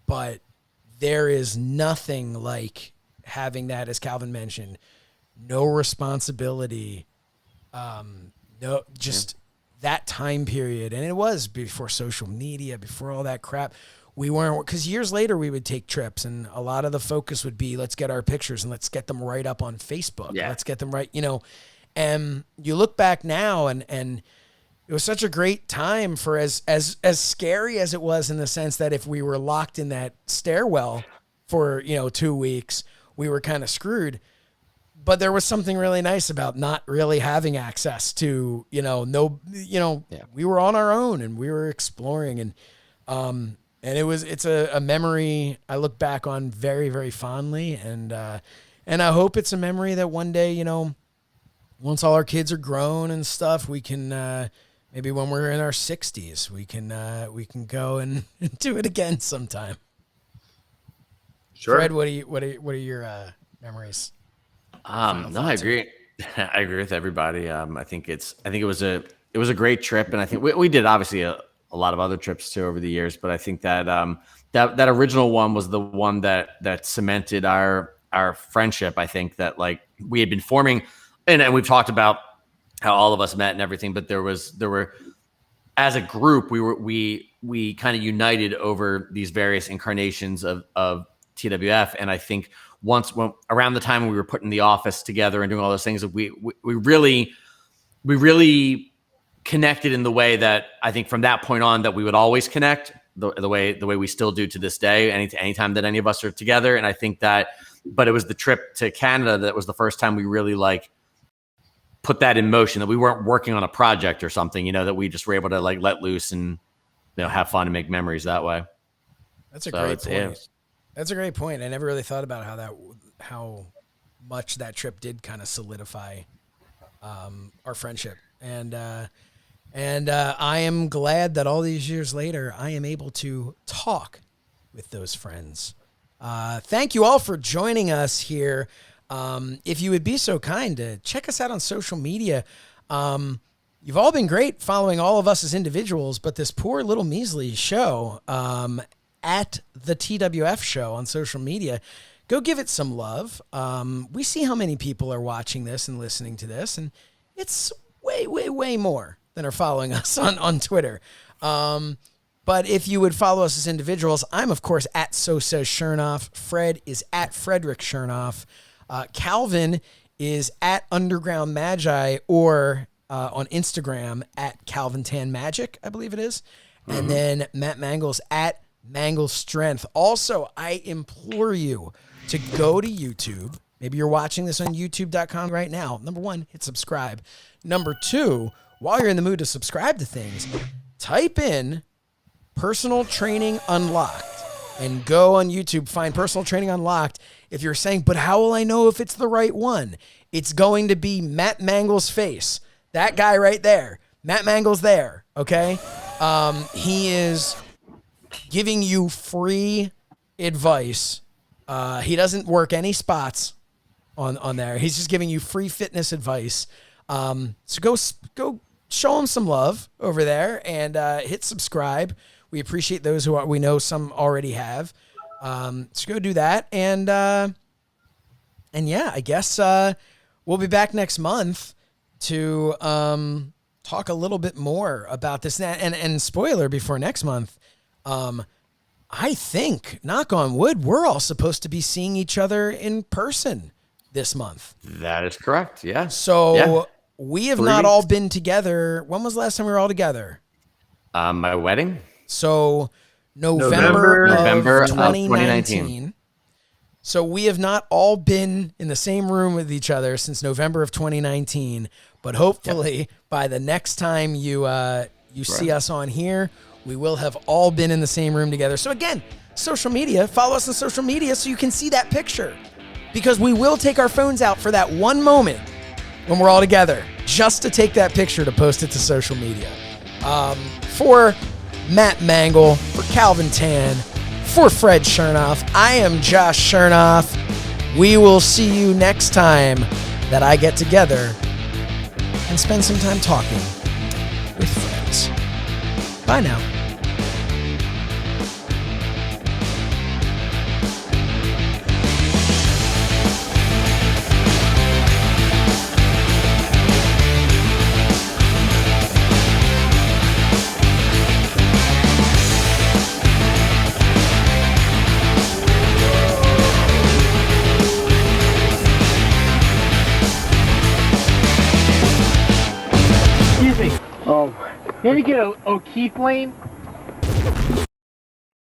but there is nothing like having that, as Calvin mentioned, no responsibility, that time period. And it was before social media, before all that crap. We weren't, because years later we would take trips and a lot of the focus would be, let's get our pictures and let's get them right up on Facebook. Yeah. Let's get them right, and you look back now and it was such a great time for as scary as it was in the sense that if we were locked in that stairwell for, 2 weeks, we were kind of screwed. But there was something really nice about not really having access to, we were on our own and we were exploring and it's a memory I look back on very, very fondly. And I hope it's a memory that one day, once all our kids are grown and stuff, we can, maybe when we're in our 60s, we can go and do it again sometime. Sure. Fred, what are your memories? No, I agree. I agree with everybody. I think it was a great trip, and I think we did obviously a lot of other trips too over the years. But I think that that original one was the one that cemented our friendship. I think that like we had been forming, and we've talked about how all of us met and everything. But there were as a group we kind of united over these various incarnations of TWF, and I think when around the time we were putting the office together and doing all those things, we really connected in the way that I think from that point on that we would always connect the way we still do to this day. Anytime that any of us are together, and I think that. But it was the trip to Canada that was the first time we really like put that in motion. That we weren't working on a project or something, that we just were able to like let loose and have fun and make memories that way. That's a great point. That's a great point. I never really thought about how much that trip did kind of solidify our friendship. And I am glad that all these years later, I am able to talk with those friends. Thank you all for joining us here. If you would be so kind to check us out on social media. You've all been great following all of us as individuals, but this poor little measly show, at the TWF show on social media, go give it some love. We see how many people are watching this and listening to this, and it's way, way, way more than are following us on Twitter. But if you would follow us as individuals, I'm, of course, at So Says Shernoff. Fred is at Frederick Shernoff. Calvin is at Underground Magi, or on Instagram at Calvin Tan Magic, I believe it is. Mm-hmm. And then Matt Mangol's at Mangol Strength. Also, I implore you to go to YouTube. Maybe you're watching this on youtube.com right now. Number one, hit subscribe. Number two, while you're in the mood to subscribe to things, type in Personal Training Unlocked and go on YouTube, find Personal Training Unlocked. If you're saying, but how will I know if it's the right one? It's going to be Matt Mangol's face. That guy right there. Matt Mangol's there, okay? He is giving you free advice. He doesn't work any spots on there. He's just giving you free fitness advice. So go show him some love over there and hit subscribe. We appreciate those we know some already have. So go do that. And yeah, I guess we'll be back next month to talk a little bit more about this. And spoiler before next month, I think, knock on wood, we're all supposed to be seeing each other in person this month. That is correct. Yeah. So we have not all been together. When was the last time we were all together? My wedding. So November of 2019. 2019. So we have not all been in the same room with each other since November of 2019. But hopefully by the next time you see us on here, we will have all been in the same room together. So again, social media, follow us on social media so you can see that picture. Because we will take our phones out for that one moment when we're all together, just to take that picture to post it to social media. For Matt Mangol, for Calvin Tan, for Fred Shernoff, I am Josh Shernoff. We will see you next time that I get together and spend some time talking with friends. Bye now. Can you get a O'Keefe lane?